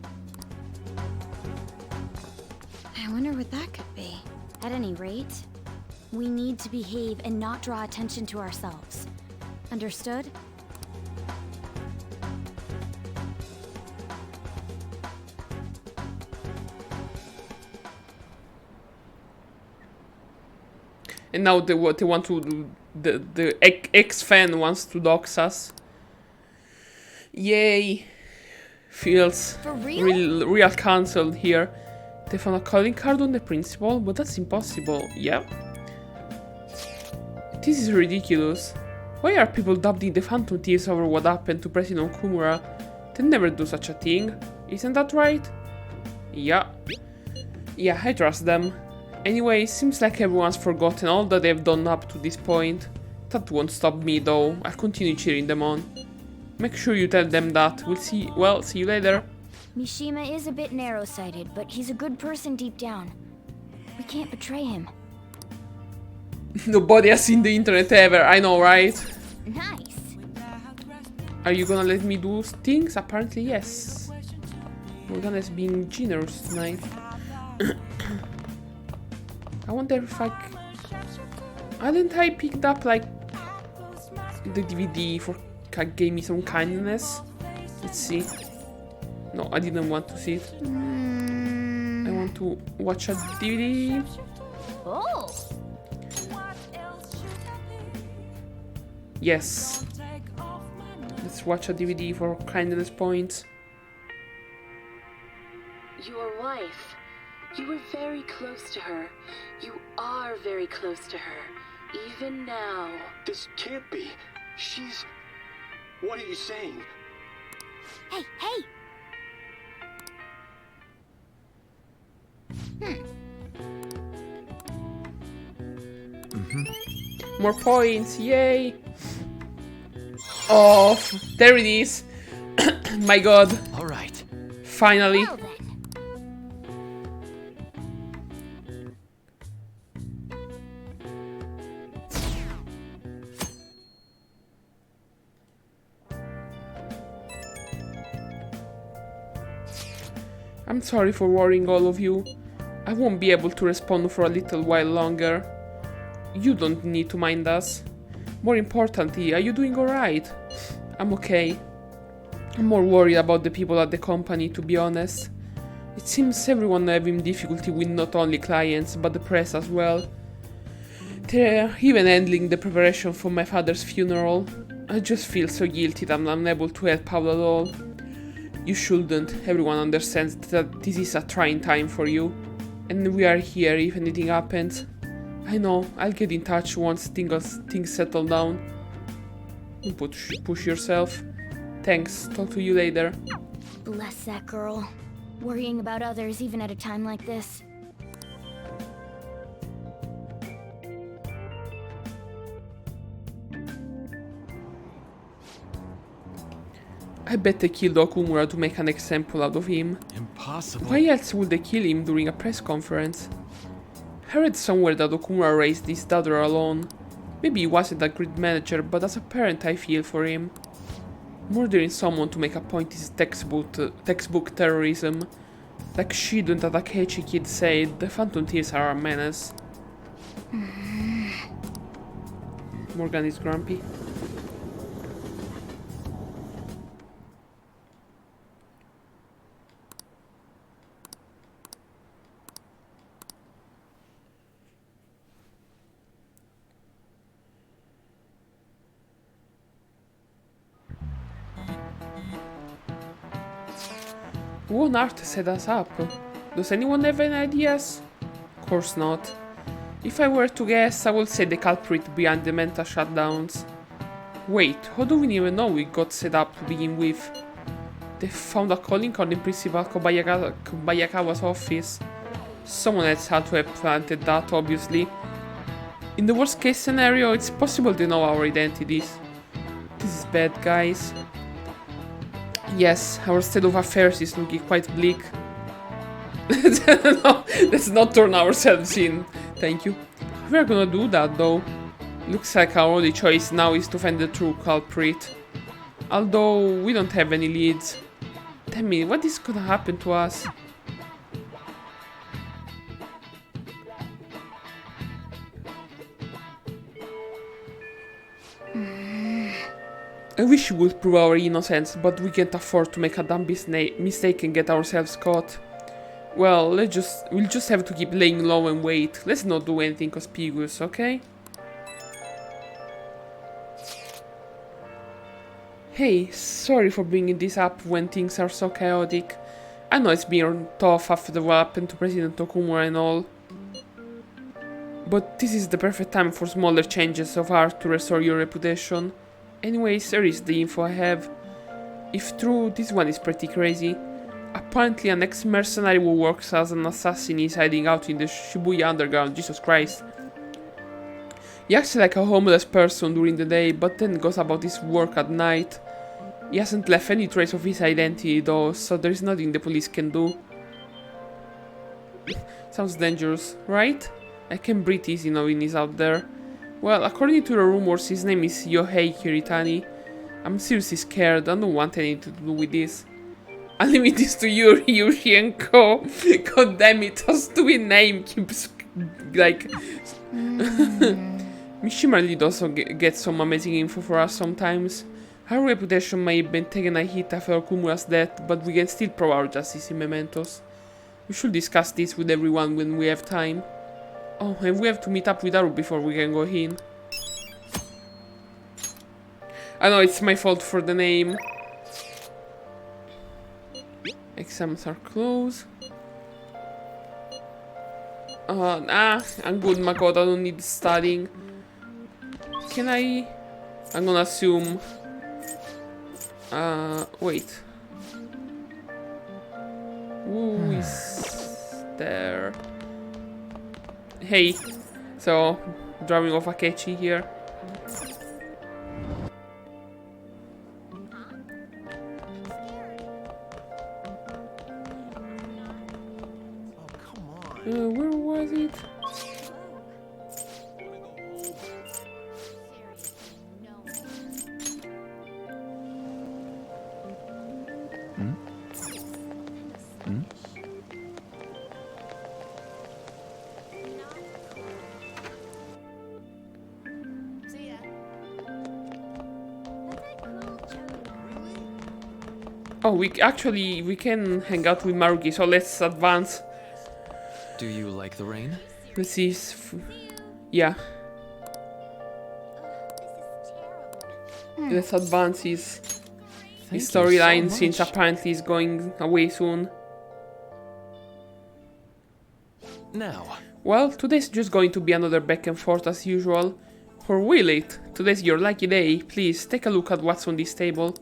I wonder what that could be. At any rate, we need to behave and not draw attention to ourselves. Understood? And now they want to do, the ex-fan wants to dox us. Yay. Feels real cancelled here. They found a calling card on the principal, but that's impossible. Yeah. This is ridiculous. Why are people doubting the Phantom Thieves over what happened to President Okumura? They never do such a thing. Isn't that right? Yeah. Yeah, I trust them. Anyway, seems like everyone's forgotten all that they've done up to this point. That won't stop me though. I'll continue cheering them on. Make sure you tell them that. See you later. Mishima is a bit narrow-sighted, but he's a good person deep down. We can't betray him. Nobody has seen the internet ever, I know, right? Nice. Are you gonna let me do things? Apparently, yes. Morgana's being generous tonight. I wonder if hadn't I picked up, like, the DVD for Gave Me Some Kindness? Let's see. No, I didn't want to see it. I want to watch a DVD. Oh. Yes. Let's watch a DVD for kindness points. Your wife. You were very close to her. You are very close to her. Even now. This can't be. She's... What are you saying? Hey, hey! More points, yay! Oh, there it is. My god. All right. Finally. Well, then. I'm sorry for worrying all of you. I won't be able to respond for a little while longer. You don't need to mind us. More importantly, are you doing alright? I'm okay. I'm more worried about the people at the company, to be honest. It seems everyone having difficulty with not only clients, but the press as well. They're even handling the preparation for my father's funeral. I just feel so guilty that I'm unable to help out at all. You shouldn't. Everyone understands that this is a trying time for you. And we are here if anything happens. I know, I'll get in touch once things settle down. Push yourself. Thanks, talk to you later. Bless that girl. Worrying about others even at a time like this. I bet they killed Okumura to make an example out of him. Impossible. Why else would they kill him during a press conference? I read somewhere that Okumura raised his daughter alone. Maybe he wasn't a great manager, but as a parent I feel for him. Murdering someone to make a point is textbook terrorism. Like Shidun and Takechi Kid said, the Phantom Thieves are a menace. Morgan is grumpy. Who on earth set us up? Does anyone have any ideas? Of course not. If I were to guess, I would say the culprit behind the mental shutdowns. Wait, how do we even know we got set up to begin with? They found a calling card in Principal Kobayakawa's office. Someone else had to have planted that, obviously. In the worst case scenario, it's possible they know our identities. This is bad, guys. Yes, our state of affairs is looking quite bleak. No, let's not turn ourselves in. Thank you. We're gonna do that though. Looks like our only choice now is to find the true culprit. Although we don't have any leads. Tell me, what is gonna happen to us? I wish we would prove our innocence, but we can't afford to make a dumb mistake and get ourselves caught. Well, we'll just have to keep laying low and wait. Let's not do anything conspicuous, okay? Hey, sorry for bringing this up when things are so chaotic. I know it's been tough after what happened to President Okumura and all. But this is the perfect time for smaller changes of art to restore your reputation. Anyways, here is the info I have. If true, this one is pretty crazy. Apparently an ex-mercenary who works as an assassin is hiding out in the Shibuya underground, Jesus Christ. He acts like a homeless person during the day, but then goes about his work at night. He hasn't left any trace of his identity though, so there is nothing the police can do. Sounds dangerous, right? I can breathe easy knowing he's out there. Well, according to the rumors, his name is Yohei Kiritani. I'm seriously scared, I don't want anything to do with this. I'll leave this to you, Ryushi and Co. God damn it, a stupid name keeps, like... Mishima really does get some amazing info for us sometimes. Her reputation may have been taken a hit after Okumura's death, but we can still prove our justice in mementos. We should discuss this with everyone when we have time. Oh, and we have to meet up with Haru before we can go in. I know it's my fault for the name. Exams are closed. Nah, I'm good, Makoto, I don't need studying. Can I... I'm gonna assume... wait. Who is there? Hey. So, driving off Akechi here. Where was it? Oh, we can hang out with Maruki, so let's advance. Do you like the rain? Let's see. Yeah. Let's advance his storyline since apparently he's going away soon. Now. Well, today's just going to be another back and forth as usual. Or will it? Today's your lucky day. Please, take a look at what's on this table.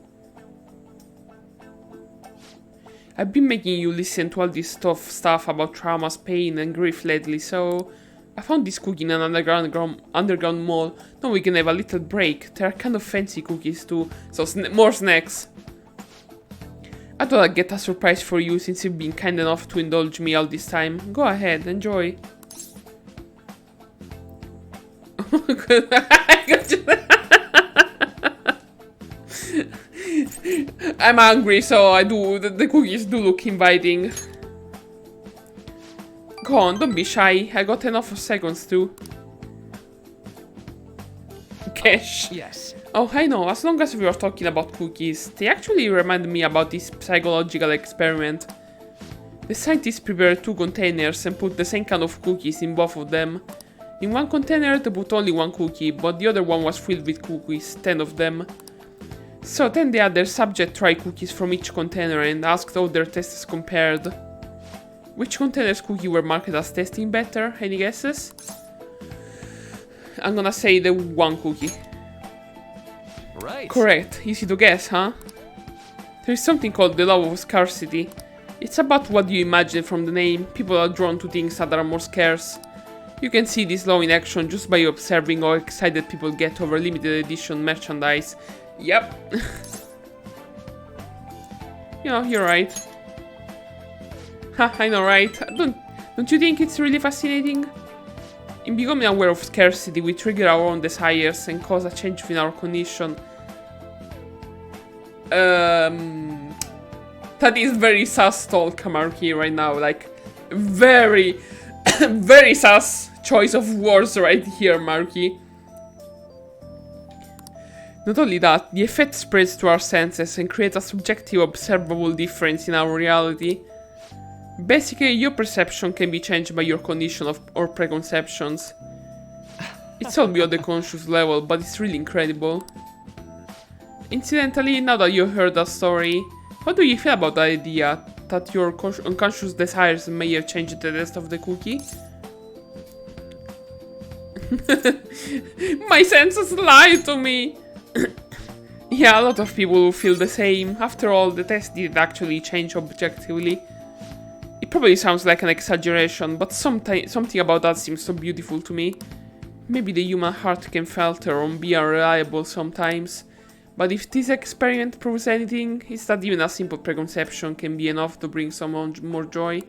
I've been making you listen to all this stuff about traumas, pain and grief lately, so... I found this cookie in an underground mall. Now we can have a little break. They are kind of fancy cookies too, so more snacks. I thought I'd get a surprise for you since you've been kind enough to indulge me all this time. Go ahead, enjoy. I'm hungry, so I do. The cookies do look inviting. Go on, don't be shy. I got enough seconds too. Cash. Yes. Oh, I know. As long as we are talking about cookies, they actually remind me about this psychological experiment. The scientists prepared 2 containers and put the same kind of cookies in both of them. In one container they put only 1 cookie, but the other one was filled with cookies, 10 of them. So then the other subject tried cookies from each container and asked how their tests compared. Which container's cookie were marked as tasting better? Any guesses? I'm gonna say the 1 cookie. Right. Correct. Easy to guess, huh? There is something called the law of scarcity. It's about what you imagine from the name. People are drawn to things that are more scarce. You can see this law in action just by observing how excited people get over limited edition merchandise. Yep. You know, you're right. Ha, I know, right? Don't you think it's really fascinating? In becoming aware of scarcity, we trigger our own desires and cause a change in our condition. That is very sus talk, Kamaruki, right now. Like, very, very sus choice of words right here, Maruki. Not only that, the effect spreads to our senses and creates a subjective observable difference in our reality. Basically, your perception can be changed by your condition or preconceptions. It's all beyond the conscious level, but it's really incredible. Incidentally, now that you heard that story, how do you feel about the idea that your unconscious desires may have changed the taste of the cookie? My senses lie to me! Yeah, a lot of people will feel the same. After all, the test didn't actually change objectively. It probably sounds like an exaggeration, but something about that seems so beautiful to me. Maybe the human heart can falter or be unreliable sometimes. But if this experiment proves anything, it's that even a simple preconception can be enough to bring someone more joy.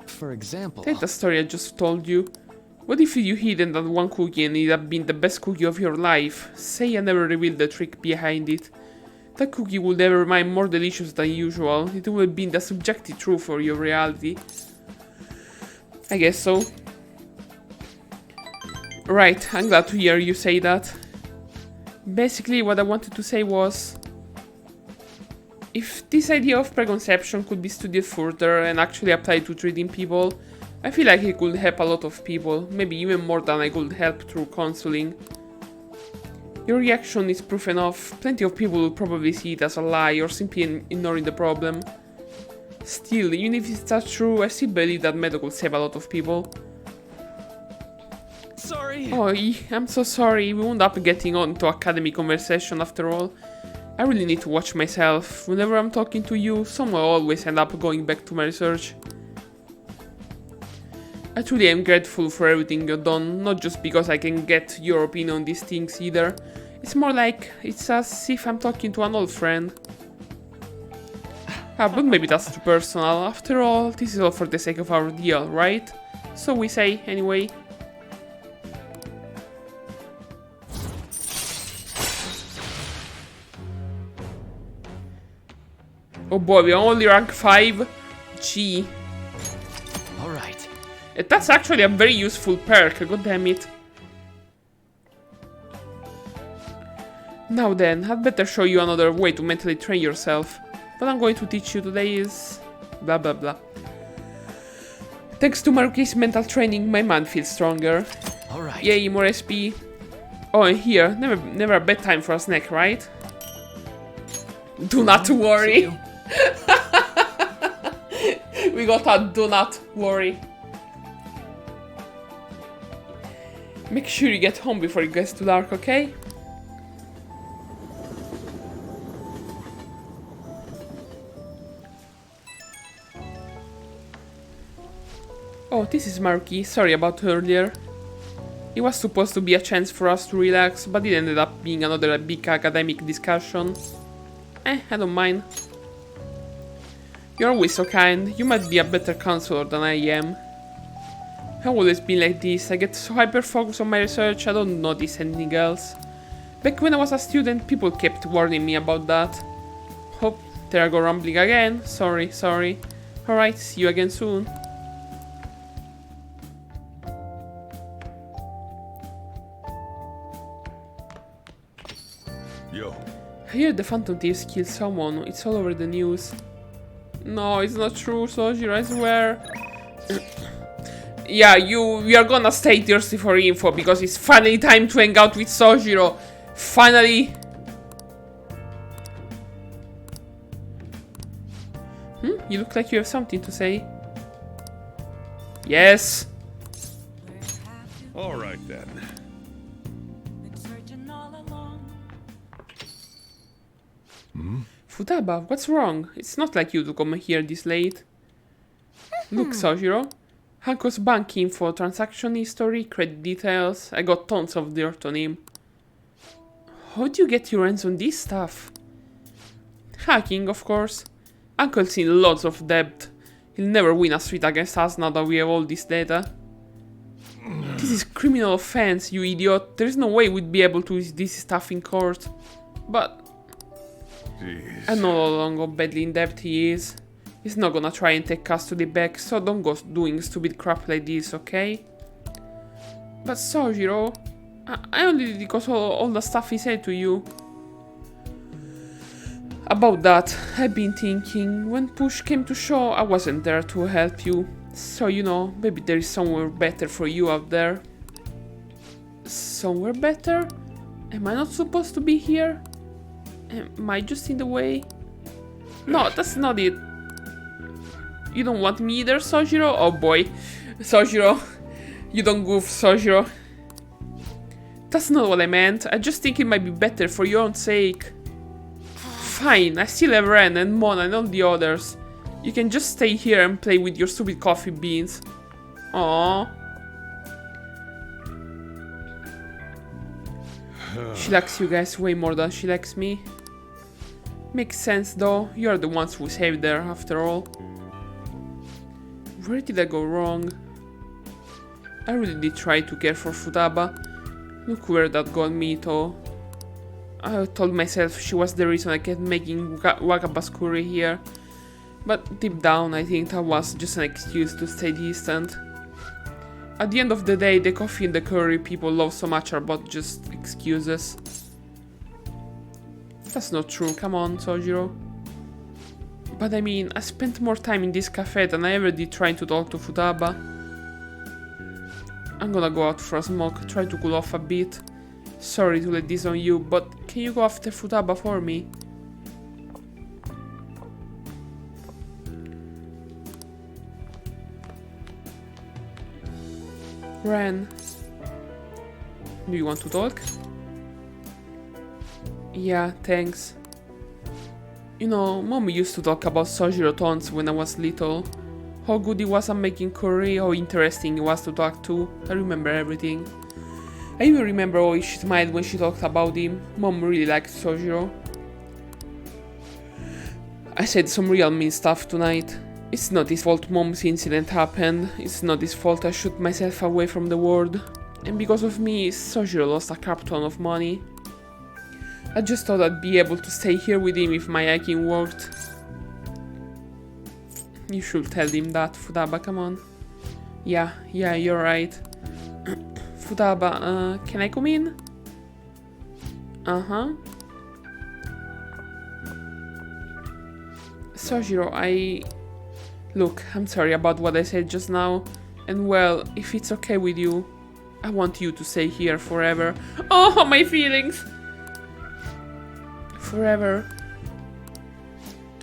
For example... Take the story I just told you. What if you hidden that one cookie and it had been the best cookie of your life? Say I never revealed the trick behind it. That cookie would have remained more delicious than usual. It would have been the subjective truth for your reality. I guess so. Right, I'm glad to hear you say that. Basically, what I wanted to say was... if this idea of preconception could be studied further and actually applied to treating people, I feel like it could help a lot of people, maybe even more than I could help through counseling. Your reaction is proof enough. Plenty of people will probably see it as a lie or simply ignoring the problem. Still, even if it's not true, I still believe that method could save a lot of people. Sorry. Oh, I'm so sorry. We wound up getting on to academic conversation after all. I really need to watch myself. Whenever I'm talking to you, somehow I always end up going back to my research. I truly am grateful for everything you've done, not just because I can get your opinion on these things either. It's more like, it's as if I'm talking to an old friend. But maybe that's too personal. After all, this is all for the sake of our deal, right? So we say, anyway. Oh boy, we're only rank 5. Gee. Alright. That's actually a very useful perk, god damn it. Now then, I'd better show you another way to mentally train yourself. What I'm going to teach you today is... blah blah blah. Thanks to Maruki's mental training, my mind feels stronger. Alright. Yay, more SP. Oh, and here, never a bad time for a snack, right? Do not worry. We got a do not worry. Make sure you get home before it gets too dark, okay? Oh, this is Maruki. Sorry about earlier. It was supposed to be a chance for us to relax, but it ended up being another big academic discussion. I don't mind. You're always so kind. You might be a better counselor than I am. I've always been like this. I get so hyper-focused on my research, I don't notice anything else. Back when I was a student, people kept warning me about that. Oh, there I go rambling again. Sorry. Alright, see you again soon. Yo. I hear the Phantom Thieves killed someone. It's all over the news. No, it's not true, Sojiro, I swear. Yeah, we are gonna stay thirsty for info because it's finally time to hang out with Sojiro. Finally. You look like you have something to say. Yes. All right then. Futaba, what's wrong? It's not like you to come here this late. Look, Sojiro. Hanko's bank info, transaction history, credit details. I got tons of dirt on him. How do you get your hands on this stuff? Hacking, of course. Uncle's in lots of debt. He'll never win a suit against us now that we have all this data. This is criminal offense, you idiot. There's no way we'd be able to use this stuff in court. But... Jeez. I know how long how badly in debt he is. He's not gonna try and take custody back, so don't go doing stupid crap like this, okay? But Sojiro, I only did because all the stuff he said to you. About that, I've been thinking, when push came to shove, I wasn't there to help you. So, you know, maybe there is somewhere better for you out there. Somewhere better? Am I not supposed to be here? Am I just in the way? No, that's not it. You don't want me either, Sojiro? Oh boy. Sojiro. You don't goof, Sojiro. That's not what I meant. I just think it might be better for your own sake. Fine, I still have Ren and Mona and all the others. You can just stay here and play with your stupid coffee beans. Aww. She likes you guys way more than she likes me. Makes sense though, you're the ones who saved her after all. Where did I go wrong? I really did try to care for Futaba. Look where that got me though. I told myself she was the reason I kept making Wakaba's curry here. But deep down I think that was just an excuse to stay distant. At the end of the day, the coffee and the curry people love so much are but just excuses. That's not true, come on, Sojiro. But I mean, I spent more time in this cafe than I ever did trying to talk to Futaba. I'm gonna go out for a smoke, try to cool off a bit. Sorry to let this on you, but can you go after Futaba for me? Ren, do you want to talk? Yeah, thanks. You know, Mom used to talk about Sojiro tons when I was little. How good he was at making curry, how interesting he was to talk to. I remember everything. I even remember how she smiled when she talked about him. Mom really liked Sojiro. I said some real mean stuff tonight. It's not his fault Mom's incident happened. It's not his fault I shut myself away from the world. And because of me, Sojiro lost a crap ton of money. I just thought I'd be able to stay here with him if my hacking worked. You should tell him that, Futaba, come on. Yeah, you're right. Futaba, can I come in? Uh-huh. Sojiro, Look, I'm sorry about what I said just now. And well, if it's okay with you, I want you to stay here forever. Oh, my feelings! Forever.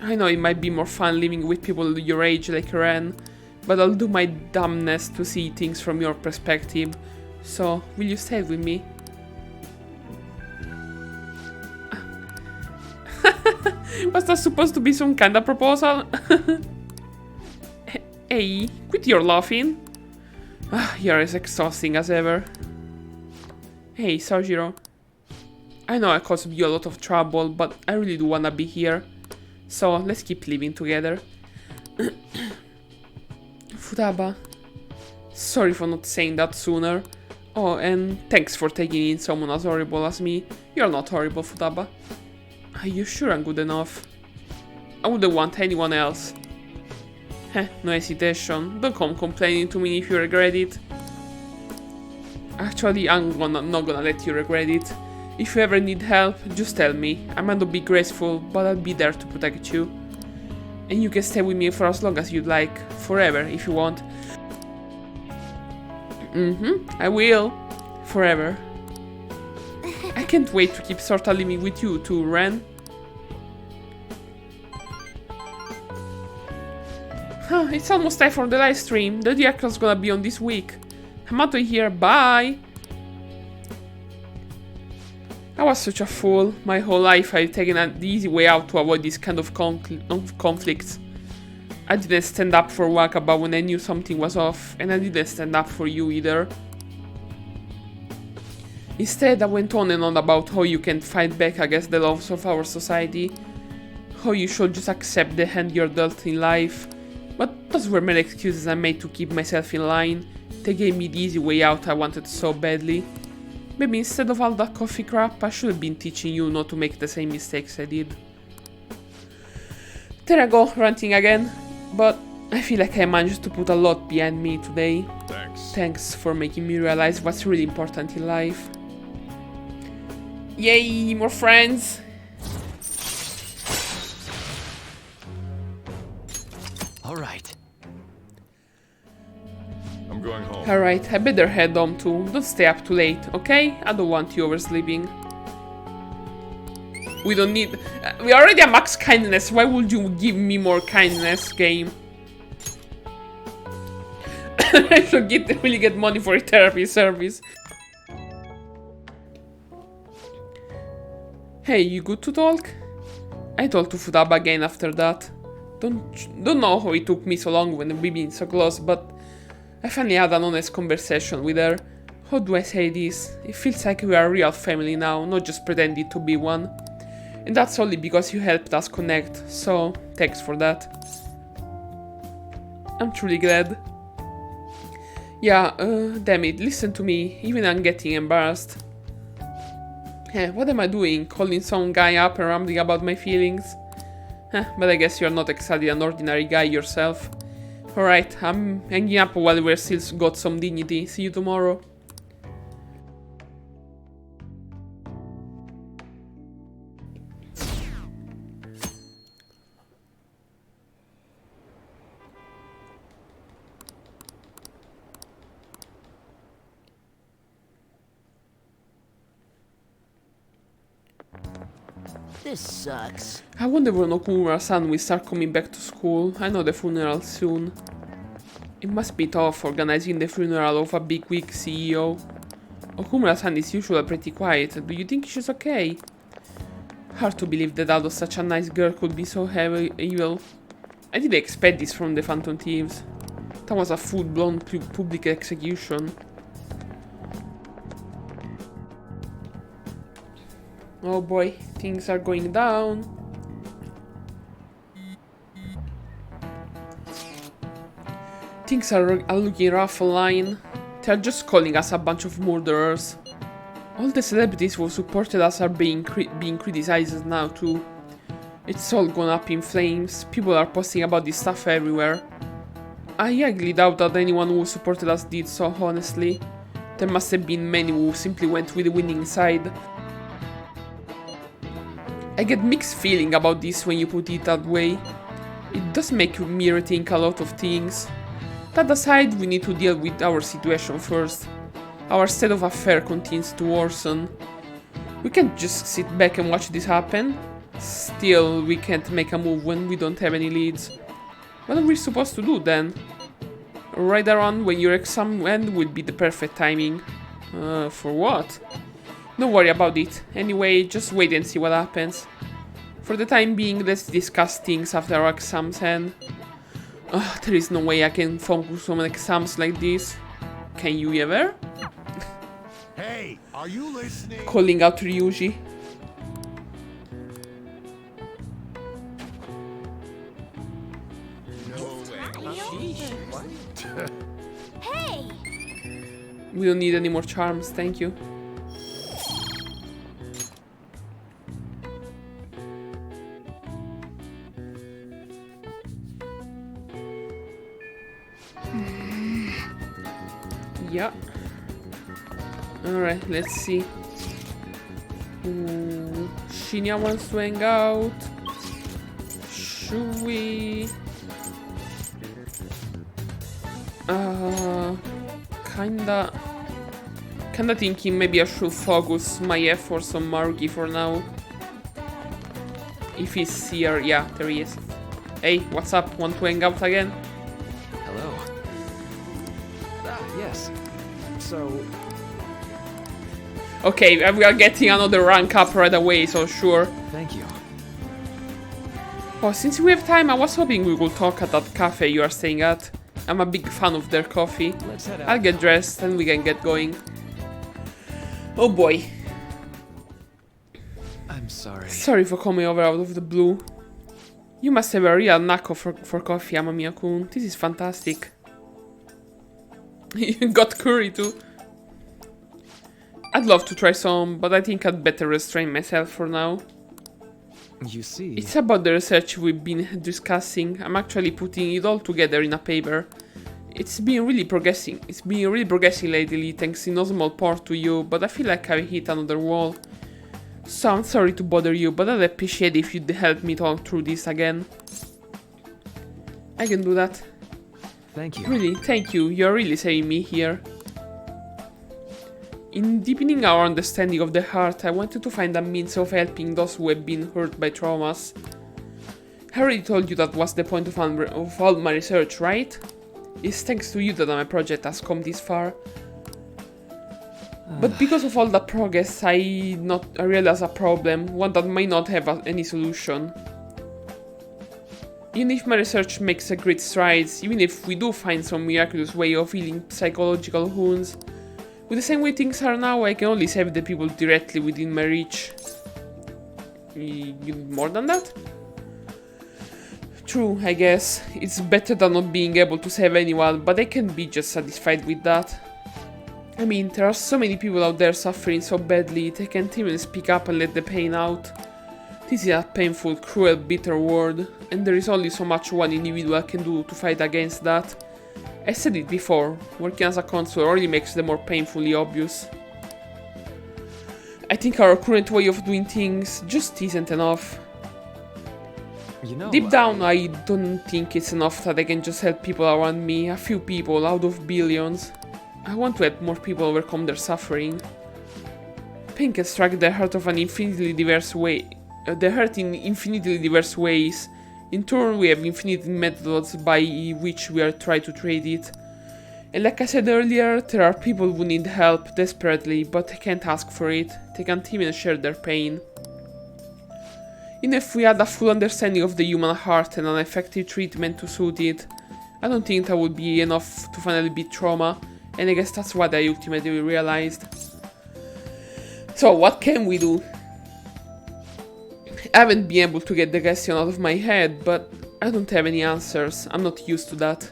I know it might be more fun living with people your age like Ren, but I'll do my dumbness to see things from your perspective. So, will you stay with me? Was that supposed to be some kind of proposal? Hey, quit your laughing. You're as exhausting as ever. Hey, Sojiro. I know I caused you a lot of trouble, but I really do wanna be here. So, let's keep living together. Futaba. Sorry for not saying that sooner. Oh, and thanks for taking in someone as horrible as me. You're not horrible, Futaba. Are you sure I'm good enough? I wouldn't want anyone else. Heh, no hesitation. Don't come complaining to me if you regret it. Actually, I'm not gonna let you regret it. If you ever need help, just tell me. I might not be graceful, but I'll be there to protect you. And you can stay with me for as long as you'd like. Forever, if you want. I will. Forever. I can't wait to keep sorta living with you too, Ren. It's almost time for the live stream. The reactor's gonna be on this week. I'm out of here, bye! I was such a fool. My whole life I've taken the easy way out to avoid these kind of conflicts. I didn't stand up for Wakaba when I knew something was off, and I didn't stand up for you either. Instead, I went on and on about how you can fight back against the laws of our society, how you should just accept the hand you're dealt in life. But those were mere excuses I made to keep myself in line. They gave me the easy way out I wanted so badly. Maybe instead of all that coffee crap, I should have been teaching you not to make the same mistakes I did. There I go, ranting again. But I feel like I managed to put a lot behind me today. Thanks for making me realize what's really important in life. Yay, more friends! Alright. I'm going home. Alright, I better head home too. Don't stay up too late, okay? I don't want you oversleeping. We don't need... we already have max kindness. Why would you give me more kindness, game? I should really get money for a therapy service. Hey, you good to talk? I told to Futaba again after that. Don't know how it took me so long when we been so close, but I finally had an honest conversation with her. How do I say this? It feels like we are a real family now, not just pretending to be one. And that's only because you helped us connect, so thanks for that. I'm truly glad. Yeah, damn it, listen to me, even I'm getting embarrassed. What am I doing? Calling some guy up and rambling about my feelings? But I guess you're not exactly an ordinary guy yourself. Alright, I'm hanging up while we're still got some dignity. See you tomorrow. This sucks. I wonder when Okumura-san will start coming back to school. I know the funeral soon. It must be tough organizing the funeral of a big wig CEO. Okumura-san is usually pretty quiet. Do you think she's okay? Hard to believe that out of such a nice girl could be so evil. I didn't expect this from the Phantom Thieves. That was a full-blown public execution. Oh boy, things are going down. Things are looking rough online. They're just calling us a bunch of murderers. All the celebrities who supported us are being criticized now too. It's all gone up in flames. People are posting about this stuff everywhere. I highly doubt that anyone who supported us did so, honestly. There must have been many who simply went with the winning side. I get mixed feeling about this when you put it that way. It does make me rethink a lot of things. That aside, we need to deal with our situation first. Our state of affairs continues to worsen. We can't just sit back and watch this happen. Still, we can't make a move when we don't have any leads. What are we supposed to do then? Right around when your exam end would be the perfect timing. For what? Don't worry about it. Anyway, just wait and see what happens. For the time being, let's discuss things after our exams end. There is no way I can focus on exams like this. Can you ever? Hey, are you listening? Calling out Ryuji. Hey! We don't need any more charms, thank you. Yeah. Alright, let's see. Ooh, Shinya wants to hang out. Should we? Kinda thinking maybe I should focus my efforts on Maruki for now. If he's here, yeah, there he is. Hey, what's up? Want to hang out again? Hello. Yes. So... Okay, we are getting another rank up right away, so sure. Thank you. Oh, since we have time, I was hoping we could talk at that cafe you are staying at. I'm a big fan of their coffee. Let's head out. I'll get dressed and we can get going. Oh boy. I'm sorry. Sorry for coming over out of the blue. You must have a real knack for coffee, Amamiya-kun. This is fantastic. You got curry too. I'd love to try some, but I think I'd better restrain myself for now. You see... It's about the research we've been discussing. I'm actually putting it all together in a paper. It's been really progressing. It's been really progressing lately, thanks in no small part to you, but I feel like I've hit another wall. So I'm sorry to bother you, but I'd appreciate if you'd help me talk through this again. I can do that. Thank you. Really, thank you. You're really saving me here. In deepening our understanding of the heart, I wanted to find a means of helping those who have been hurt by traumas. I already told you that was the point of all my research, right? It's thanks to you that my project has come this far. But because of all that progress, I realize a problem, one that might not have any solution. Even if my research makes a great strides, even if we do find some miraculous way of healing psychological wounds, with the same way things are now, I can only save the people directly within my reach. More than that? True, I guess. It's better than not being able to save anyone, but I can't be just satisfied with that. I mean, there are so many people out there suffering so badly, they can't even speak up and let the pain out. This is a painful, cruel, bitter world, and there is only so much one individual can do to fight against that. I said it before, working as a counselor only makes them more painfully obvious. I think our current way of doing things just isn't enough. You know, Deep down, I don't think it's enough that I can just help people around me, a few people out of billions. I want to help more people overcome their suffering. Pain can strike the heart of an infinitely diverse way. The hurt in infinitely diverse ways. In turn, we have infinite methods by which we are trying to treat it. And like I said earlier, there are people who need help desperately, but they can't ask for it. They can't even share their pain. Even if we had a full understanding of the human heart and an effective treatment to suit it, I don't think that would be enough to finally beat trauma, and I guess that's what I ultimately realized. So what can we do? I haven't been able to get the question out of my head, but I don't have any answers. I'm not used to that.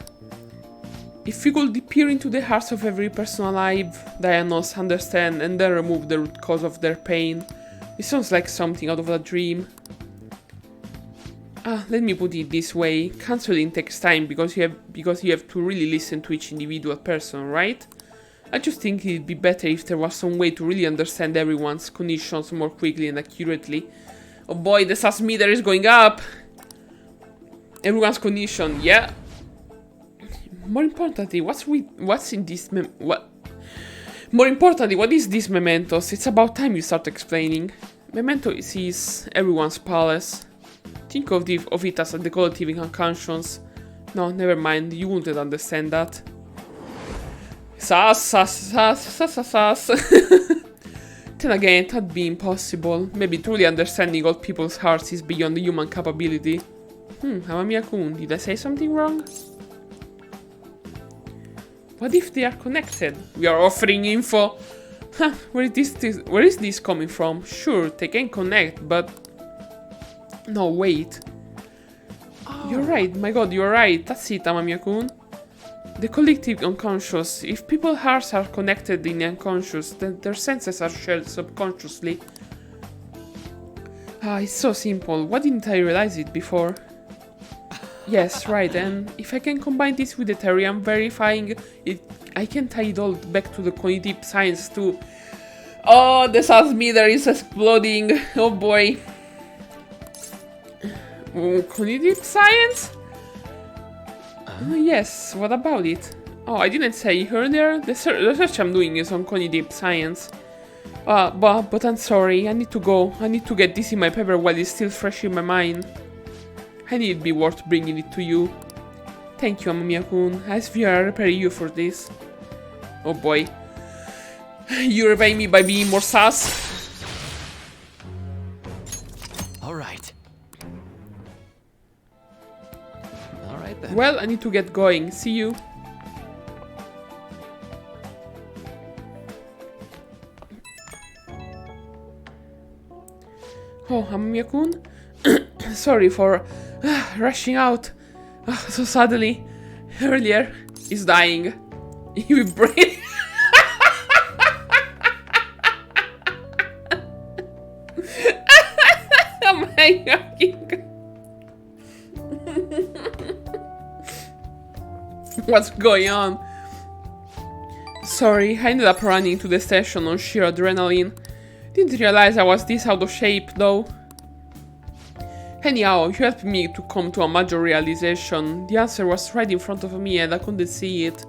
If we could peer into the hearts of every person alive, diagnose, understand, and then remove the root cause of their pain, it sounds like something out of a dream. Let me put it this way, counseling takes time because you have to really listen to each individual person, right? I just think it'd be better if there was some way to really understand everyone's conditions more quickly and accurately. Oh boy, the sus meter is going up! Everyone's condition, yeah. More importantly, what is this mementos? It's about time you start explaining. Mementos is everyone's palace. Think of it as the collective unconscious. No, never mind, you wouldn't understand that. Sus. Then again, that'd be impossible. Maybe truly understanding all people's hearts is beyond the human capability. Amamiya-kun, did I say something wrong? What if they are connected? We are offering info. Where is this coming from? Sure, they can connect, but... No, wait. You're right, my god, you're right. That's it, Amamiya-kun. The collective unconscious. If people's hearts are connected in the unconscious, then their senses are shared subconsciously. It's so simple. Why didn't I realize it before? Yes, right, and if I can combine this with the theory I'm verifying, I can tie it all back to the cognitive science too. Oh, the sus meter is exploding. Oh boy. Cognitive science? Yes, what about it? Oh, I didn't say earlier. The research I'm doing is on cognitive science. But I'm sorry, I need to go. I need to get this in my paper while it's still fresh in my mind. I need it be worth bringing it to you. Thank you, Amamiya-kun. I swear I repay you for this. Oh boy. You repay me by being more sus? Alright. Alright then. Well, I need to get going. See you. Oh, Amamiya-kun? Sorry for rushing out so suddenly. Earlier, he's dying. You brain. Oh my god. What's going on? Sorry, I ended up running to the station on sheer adrenaline. Didn't realize I was this out of shape though. Anyhow, you helped me to come to a major realization. The answer was right in front of me and I couldn't see it.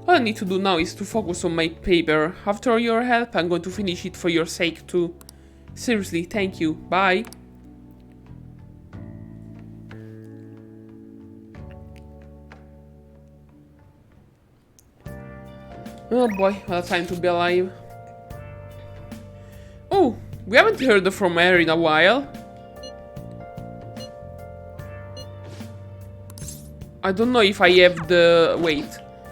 All I need to do now is to focus on my paper. After all your help, I'm going to finish it for your sake too. Seriously, thank you. Bye. Oh boy, what a time to be alive. We haven't heard from her in a while. I don't know if I have the... Wait.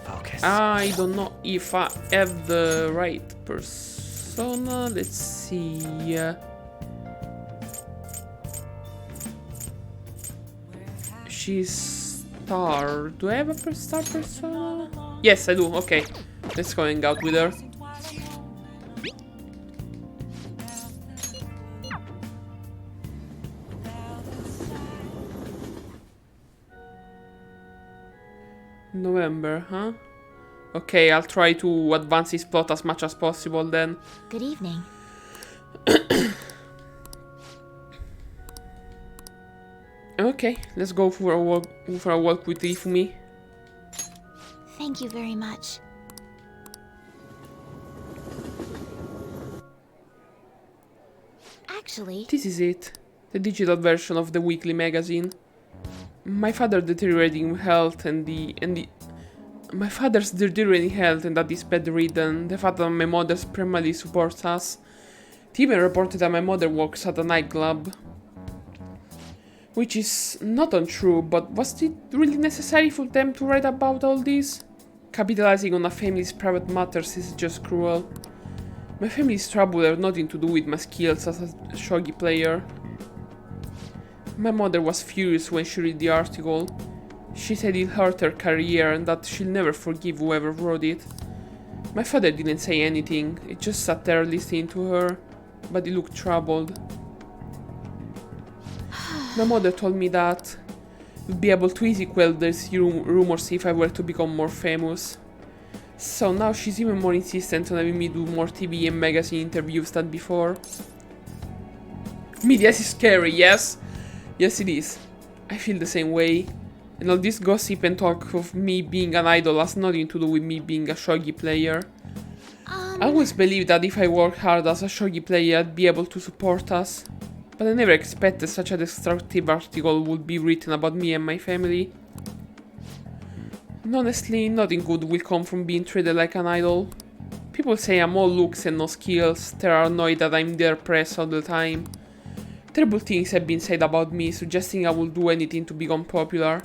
Focus. I don't know if I have the right persona. Let's see. She's star. Do I have a star persona? Yes, I do. Okay. Let's go hang out with her. November, huh? Okay, I'll try to advance this plot as much as possible then. Good evening. Okay, let's go for a walk with Ifumi. Thank you very much. Actually, This is it. The digital version of the weekly magazine. My father deteriorating health my father's deteriorating health and that is bedridden. The fact that my mother primarily supports us. They even reported that my mother works at a nightclub. Which is not untrue, but was it really necessary for them to write about all this? Capitalizing on a family's private matters is just cruel. My family's trouble had nothing to do with my skills as a shogi player. My mother was furious when she read the article. She said it hurt her career and that she'll never forgive whoever wrote it. My father didn't say anything, he just sat there listening to her, but he looked troubled. My mother told me that we'd be able to easily quell these rumors if I were to become more famous. So now she's even more insistent on having me do more TV and magazine interviews than before. Media is scary, yes? Yes, it is. I feel the same way. And all this gossip and talk of me being an idol has nothing to do with me being a shogi player. I always believed that if I worked hard as a shogi player, I'd be able to support us. But I never expected such a destructive article would be written about me and my family. And honestly, nothing good will come from being treated like an idol. People say I'm all looks and no skills, they are annoyed that I'm their press all the time. Terrible things have been said about me, suggesting I will do anything to become popular.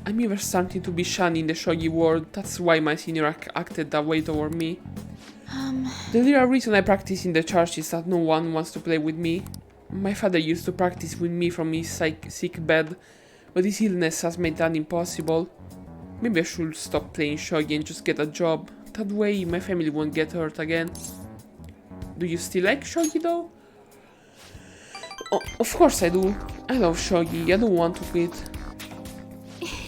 I'm even starting to be shunned in the shogi world, that's why my senior acted that way toward me. The real reason I practice in the church is that no one wants to play with me. My father used to practice with me from his sick bed, but his illness has made that impossible. Maybe I should stop playing shogi and just get a job. That way my family won't get hurt again. Do you still like shogi though? Oh, of course I do. I love shogi, I don't want to quit.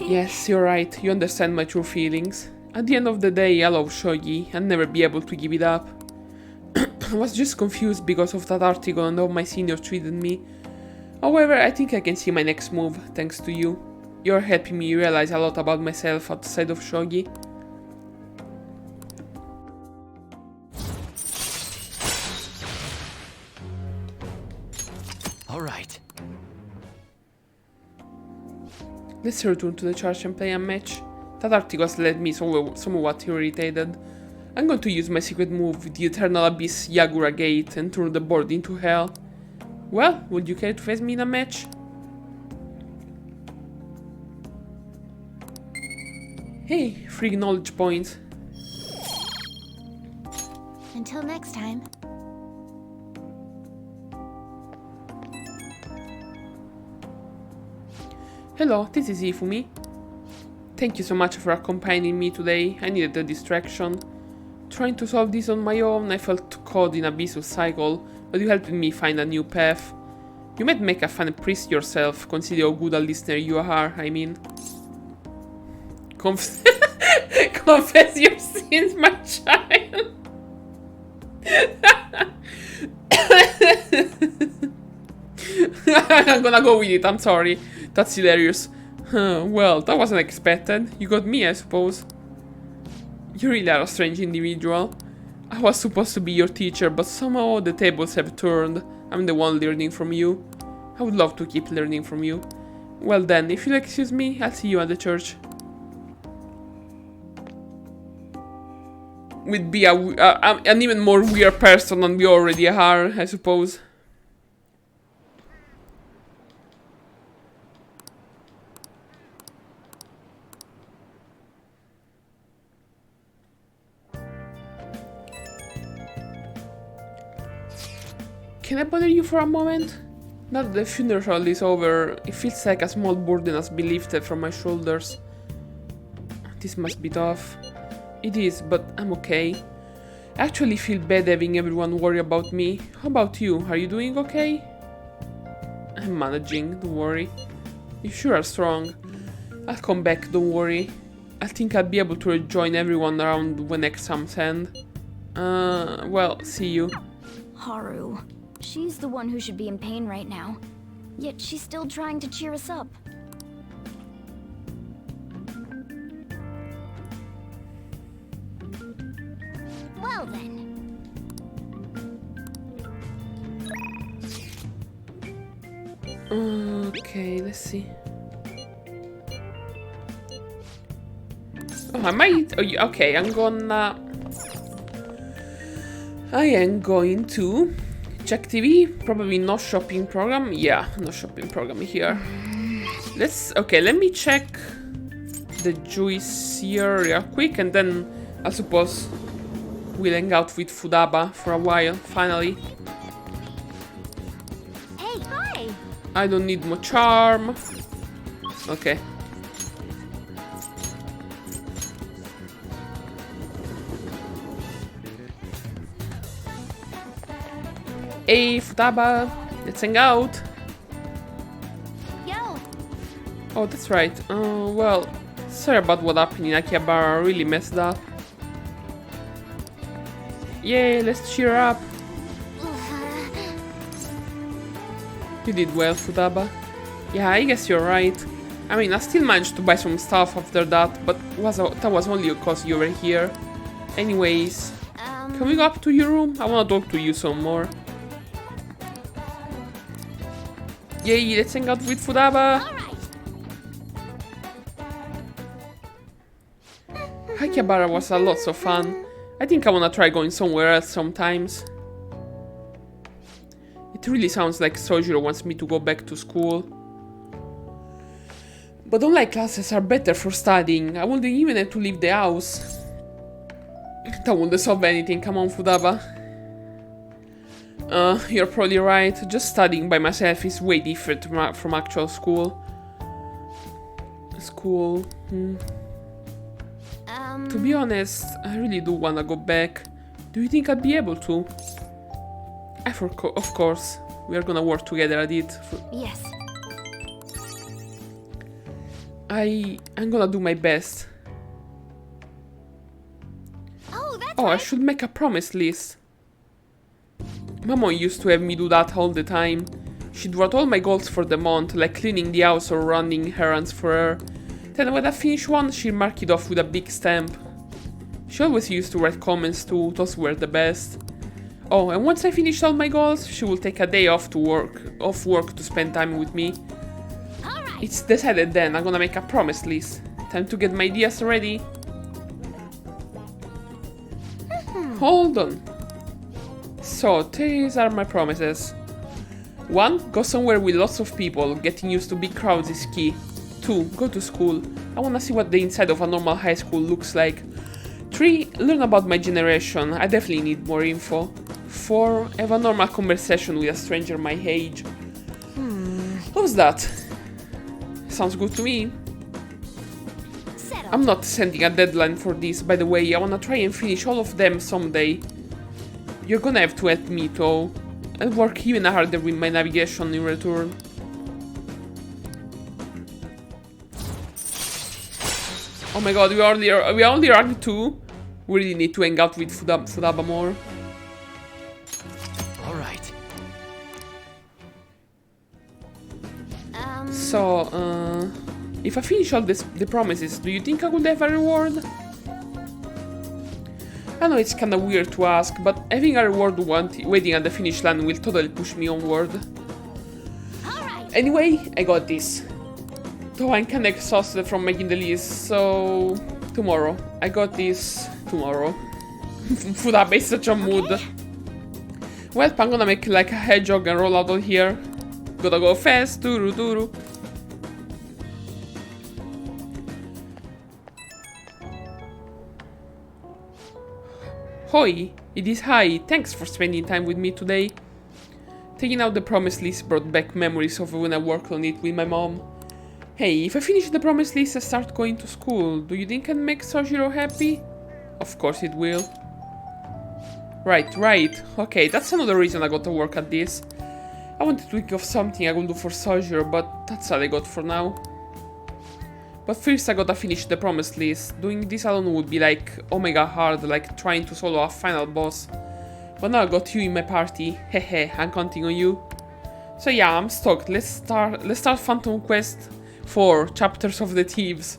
Yes, you're right, you understand my true feelings. At the end of the day, I love shogi, I'll never be able to give it up. I was just confused because of that article and how my senior treated me. However, I think I can see my next move, thanks to you. You're helping me realize a lot about myself outside of shogi. Alright. Let's return to the church and play a match. That article has led me somewhat irritated. I'm going to use my secret move, the Eternal Abyss Yagura Gate, and turn the board into hell. Well, would you care to face me in a match? Hey, free knowledge points. Until next time. Hello, this is Ifumi. Thank you so much for accompanying me today, I needed a distraction. Trying to solve this on my own, I felt caught in a vicious cycle, but you helped me find a new path. You might make a fun priest yourself, consider how good a listener you are, I mean. Confess your sins, my child. I'm gonna go with it, I'm sorry. That's hilarious. Well, that wasn't expected. You got me, I suppose. You really are a strange individual. I was supposed to be your teacher, but somehow the tables have turned. I'm the one learning from you. I would love to keep learning from you. Well then, if you'll excuse me, I'll see you at the church. we'd be an even more weird person than we already are, I suppose. Can I bother you for a moment? Now that the funeral is over, it feels like a small burden has been lifted from my shoulders. This must be tough. It is, but I'm okay. I actually feel bad having everyone worry about me. How about you? Are you doing okay? I'm managing, don't worry. You sure are strong. I'll come back, don't worry. I think I'll be able to rejoin everyone around when exams end. Well, see you. Haru. She's the one who should be in pain right now. Yet she's still trying to cheer us up. Well then. Okay, let's see. Oh, I might... Oh, okay, I am going to check TV. Probably no shopping program. Yeah, no shopping program here. Okay, let me check the juice here real quick, and then I suppose we'll hang out with Futaba for a while, finally. Hey, hi! I don't need more charm. Okay. Hey, Futaba, let's hang out. Yo! Oh, that's right. Well, sorry about what happened in Akihabara. I really messed up. Yay, let's cheer up. You did well, Futaba. Yeah, I guess you're right. I mean, I still managed to buy some stuff after that, but that was only because you were here. Anyways, can we go up to your room? I wanna talk to you some more. Yay, let's hang out with Futaba! Akihabara was a lot of fun. I think I wanna try going somewhere else sometimes. It really sounds like Sojiro wants me to go back to school. But online classes are better for studying. I wouldn't even have to leave the house. That wouldn't solve anything, come on, Futaba. You're probably right. Just studying by myself is way different from actual school. To be honest, I really do wanna go back. Do you think I'd be able to? Of course. We are gonna work together at it. Yes. I'm gonna do my best. Oh, that's I should make a promise list. Mama used to have me do that all the time. She'd write all my goals for the month, like cleaning the house or running errands for her. Then when I finish one, she'd mark it off with a big stamp. She always used to write comments too, those were the best. Oh, and once I finished all my goals, she will take a day off work to spend time with me. It's decided then, I'm gonna make a promise list. Time to get my ideas ready. Hold on. So, these are my promises. 1. Go somewhere with lots of people. Getting used to big crowds is key. 2. Go to school. I wanna see what the inside of a normal high school looks like. 3. Learn about my generation. I definitely need more info. 4. Have a normal conversation with a stranger my age. How's that? Sounds good to me. I'm not sending a deadline for this, by the way. I wanna try and finish all of them someday. You're gonna have to help me though. I'll work even harder with my navigation in return. Oh my god, we only ranked 2. We really need to hang out with Futaba more. Alright. So, if I finish all the promises, do you think I would have a reward? I know it's kinda weird to ask, but having a reward waiting at the finish line will totally push me onward. Anyway, I got this. Though I'm kinda exhausted from making the list, so... tomorrow. I got this tomorrow. Furabe is such a mood. Well, I'm gonna make like a hedgehog and roll out of here. Gotta go fast, duru duru. Hoi, it is Hai. Thanks for spending time with me today. Taking out the promise list brought back memories of when I worked on it with my mom. Hey, if I finish the promise list and start going to school, do you think I'd make Sojiro happy? Of course it will. Right. Okay, that's another reason I got to work at this. I wanted to think of something I could do for Sojiro, but that's all I got for now. But first I gotta finish the promise list. Doing this alone would be like omega hard, like trying to solo a final boss. But now I got you in my party. Hehe, I'm counting on you. So yeah, I'm stoked. Let's start Phantom Quest 4, Chapters of the Thieves.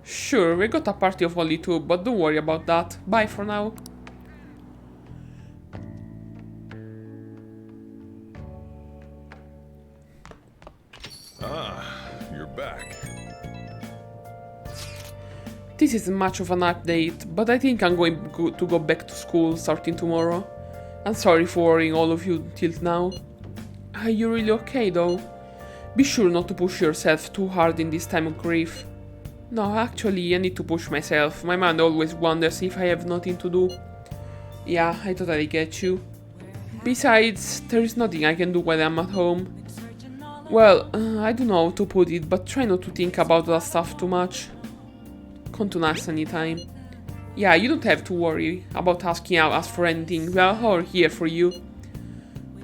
Sure, we got a party of only 2, but don't worry about that. Bye for now. You're back. This isn't much of an update, but I think I'm going to go back to school starting tomorrow. I'm sorry for worrying all of you till now. Are you really okay though? Be sure not to push yourself too hard in this time of grief. No, actually, I need to push myself. My mind always wonders if I have nothing to do. Yeah, I totally get you. Besides, there is nothing I can do while I'm at home. Well, I don't know how to put it, but try not to think about that stuff too much. Come to us anytime. Yeah, you don't have to worry about asking us for anything. We are all here for you.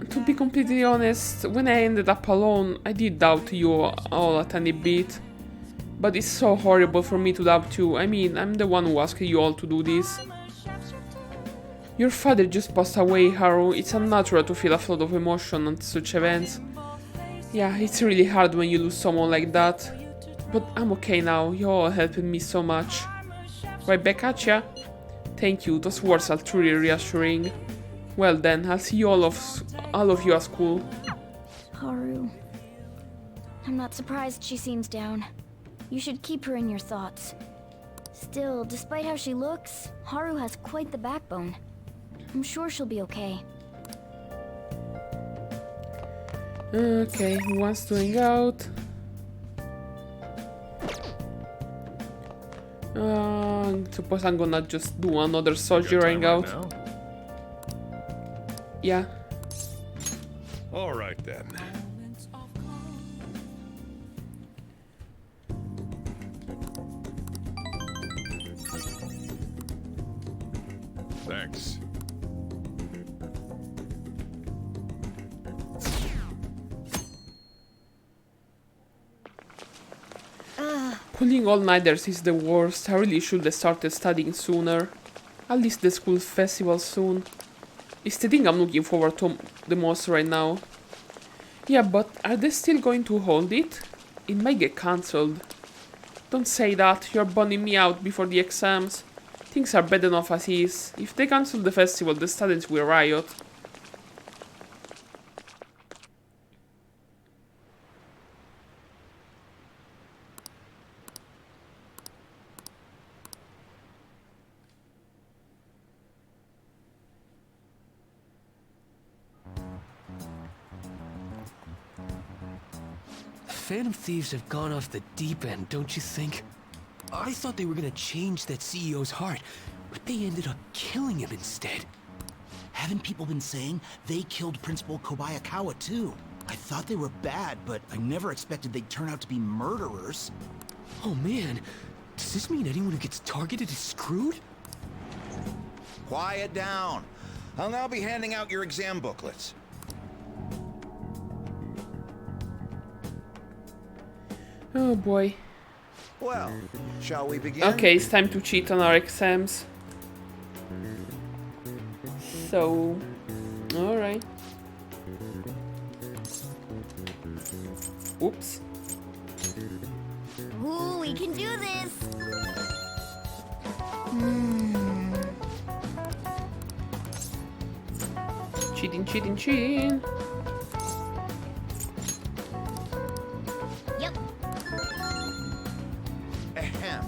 To be completely honest, when I ended up alone, I did doubt you all a tiny bit. But it's so horrible for me to doubt you. I mean, I'm the one who asked you all to do this. Your father just passed away, Haru. It's unnatural to feel a flood of emotion at such events. Yeah, it's really hard when you lose someone like that. But I'm okay now. You all helped me so much. Right back at ya. Thank you. Those words are truly reassuring. Well then, I'll see you all of you at school. Haru. I'm not surprised she seems down. You should keep her in your thoughts. Still, despite how she looks, Haru has quite the backbone. I'm sure she'll be okay. Okay, who wants to hang out? Suppose I'm gonna just do another Sojiro hangout. Right yeah. All right then. Thanks. Pulling all-nighters is the worst. I really should have started studying sooner. At least the school festival soon. It's the thing I'm looking forward to the most right now. Yeah, but are they still going to hold it? It might get cancelled. Don't say that, you're burning me out before the exams. Things are bad enough as is. If they cancel the festival, the students will riot. Phantom Thieves have gone off the deep end, don't you think? I thought they were gonna change that CEO's heart, but they ended up killing him instead. Haven't people been saying they killed Principal Kobayakawa too? I thought they were bad, but I never expected they'd turn out to be murderers. Oh man, does this mean anyone who gets targeted is screwed? Quiet down. I'll now be handing out your exam booklets. Oh boy. Well, shall we begin? Okay, it's time to cheat on our exams. So, alright. Oops. Ooh, we can do this! Cheating, cheating, cheating. Yep. Ahem.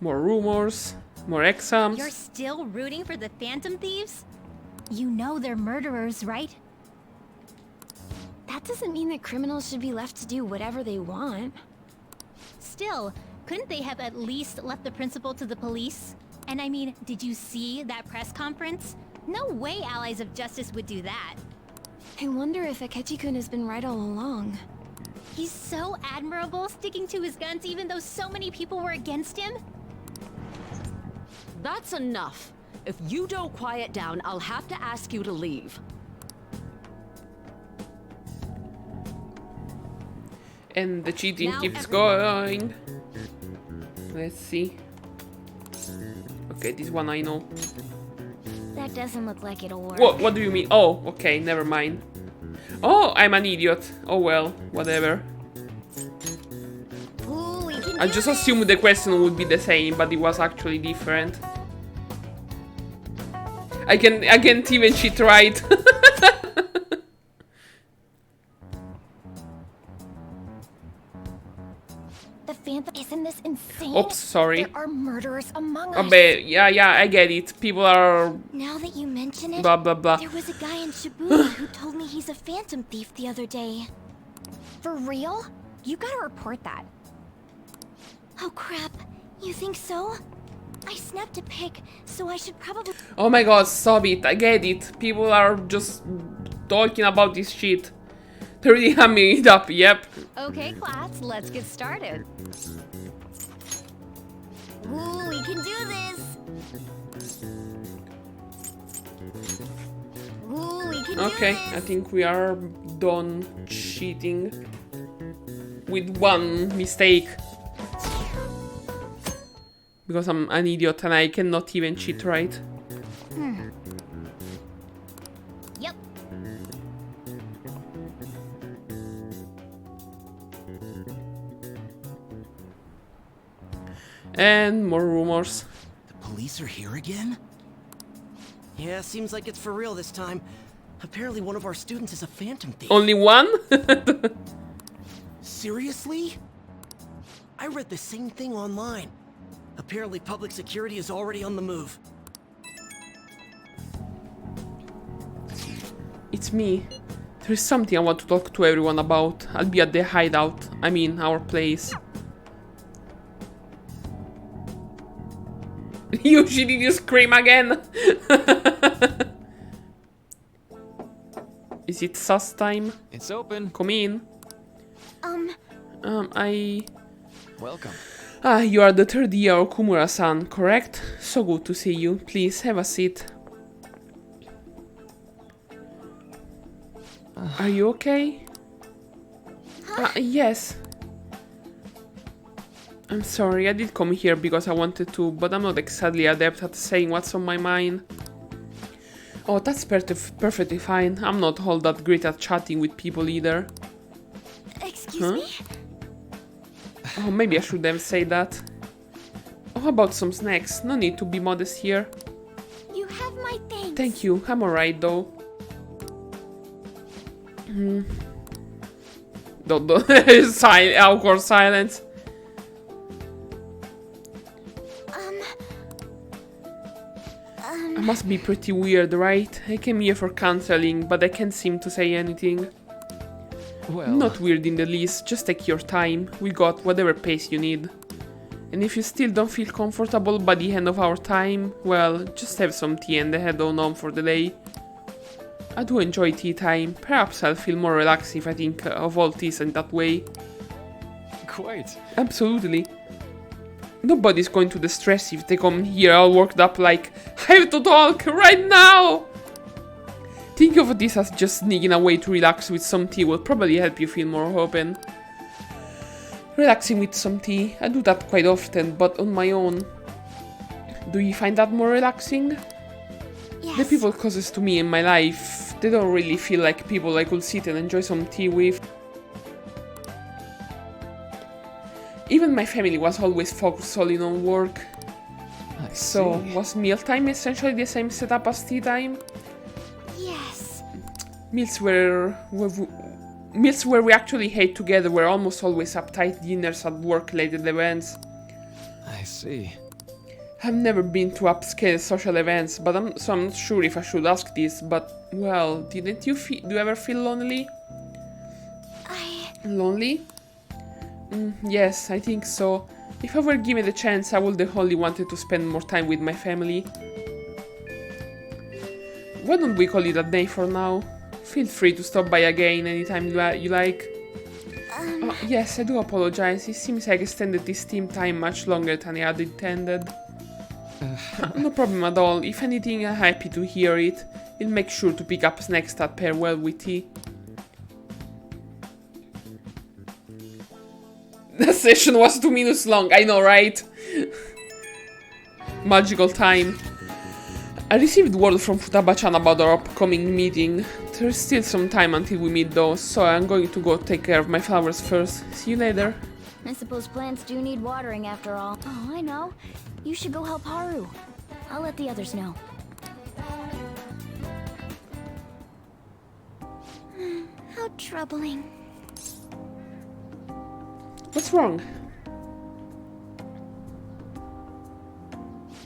More rumors, more exams. You're still rooting for the Phantom Thieves? You know they're murderers, right? That doesn't mean that criminals should be left to do whatever they want. Still, couldn't they have at least left the principal to the police? And I mean, did you see that press conference? No way Allies of Justice would do that. I wonder if Akechi-kun has been right all along. He's so admirable, sticking to his guns even though so many people were against him. That's enough. If you don't quiet down, I'll have to ask you to leave. And the cheating Now keeps everyone. going. Let's see. Okay, this one I know. That doesn't look like it'll work. What do you mean? Oh, okay, never mind. Oh, I'm an idiot. Oh well, whatever. Ooh, we can I do just this. assumed the question would be the same, but it was actually different. I can't even cheat right. The Phantom, isn't this insane? Oops, sorry. There are murderers among Oh, us. yeah, I get it. People are Now that you mention it, blah blah blah. there was a guy in Shibuya who told me he's a Phantom Thief the other day. For real? You gotta report that. Oh crap, you think so? I snapped a pic, so I should probably... Oh my god, stop it. I get it. People are just talking about this shit. They're really hamming it up, yep. Okay, class, let's get started. Ooh, we can do this! Ooh, we can Okay, do I this! think we are done cheating. With one mistake. Because I'm an idiot and I cannot even cheat right. Yep. And more rumors. The police are here again? Yeah, seems like it's for real this time. Apparently one of our students is a Phantom Thief. Only one? Seriously? I read the same thing online. Apparently public security is already on the move. It's me. There is something I want to talk to everyone about. I'll be at the hideout. I mean, our place. Did you scream again? Is it sus time? It's open. Come in. Welcome. Ah, you are the third year Okumura-san, correct? So good to see you. Please, have a seat. Are you okay? Yes. I'm sorry, I did come here because I wanted to, but I'm not exactly adept at saying what's on my mind. Oh, that's perfectly fine. I'm not all that great at chatting with people either. Excuse me? Oh, maybe I should have said that. Oh, how about some snacks? No need to be modest here. You have my thanks. Thank you, I'm alright though. Awkward silence. I must be pretty weird, right? I came here for counseling, but I can't seem to say anything. Well, Not weird in the least, just take your time. We got whatever pace you need. And if you still don't feel comfortable by the end of our time, well, just have some tea and head on home for the day. I do enjoy tea time. Perhaps I'll feel more relaxed if I think of all teas in that way. quite. Absolutely. Nobody's going to distress if they come here all worked up like, I have to talk right now! Think of this as just sneaking away to relax with some tea will probably help you feel more open. Relaxing with some tea, I do that quite often, but on my own. Do you find that more relaxing? Yes. The people closest to me in my life, they don't really feel like people I could sit and enjoy some tea with. Even my family was always focused solely on work. So, was mealtime essentially the same setup as tea time? Yes. Meals where we actually ate together were almost always uptight dinners at work-related events. I see. I've never been to upscale social events, but I'm not sure if I should ask this, but, well, didn't you do you ever feel lonely? Lonely? Yes, I think so. If I were given the chance, I would definitely wanted to spend more time with my family. Why don't we call it a day for now? Feel free to stop by again anytime you like. Oh, yes, I do apologize. It seems I extended this team time much longer than I had intended. No problem at all. If anything, I'm happy to hear it. We'll make sure to pick up next at Farewell with tea. The session was 2 minutes long, I know, right? Magical time. I received word from Futaba-chan about our upcoming meeting. There's still some time until we meet though, so I'm going to go take care of my flowers first. See you later. I suppose plants do need watering after all. Oh, I know. You should go help Haru. I'll let the others know. How troubling. What's wrong?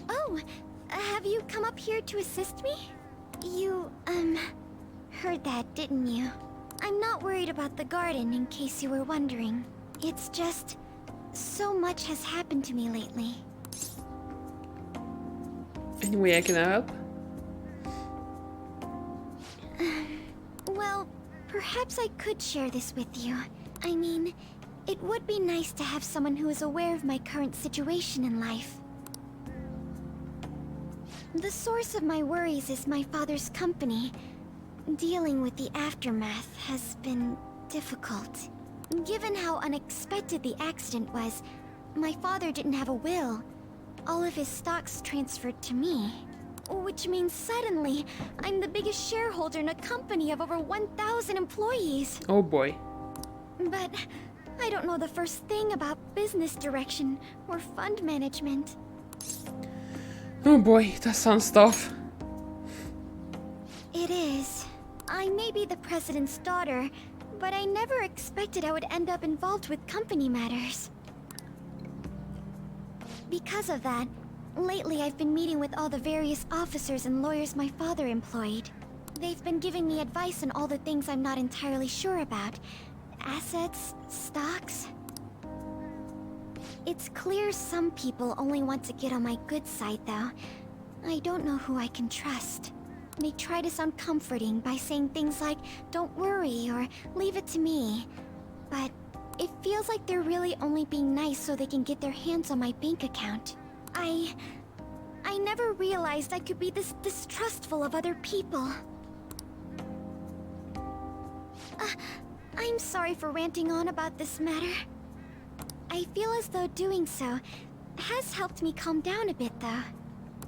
Oh, have you come up here to assist me? You, heard that, didn't you? I'm not worried about the garden, in case you were wondering. It's just, so much has happened to me lately. Any way I can help? Well, perhaps I could share this with you. I mean, it would be nice to have someone who is aware of my current situation in life. The source of my worries is my father's company. Dealing with the aftermath has been difficult. Given how unexpected the accident was, my father didn't have a will. All of his stocks transferred to me. Which means suddenly, I'm the biggest shareholder in a company of over 1,000 employees. Oh boy. But I don't know the first thing about business direction or fund management. Oh boy, that sounds tough. It is. I may be the president's daughter, but I never expected I would end up involved with company matters. Because of that, lately I've been meeting with all the various officers and lawyers my father employed. They've been giving me advice on all the things I'm not entirely sure about. Assets, stocks. It's clear some people only want to get on my good side, though. I don't know who I can trust. They try to sound comforting by saying things like, "Don't worry," or "Leave it to me." But it feels like they're really only being nice so they can get their hands on my bank account. I never realized I could be this distrustful of other people. I'm sorry for ranting on about this matter. I feel as though doing so has helped me calm down a bit, though.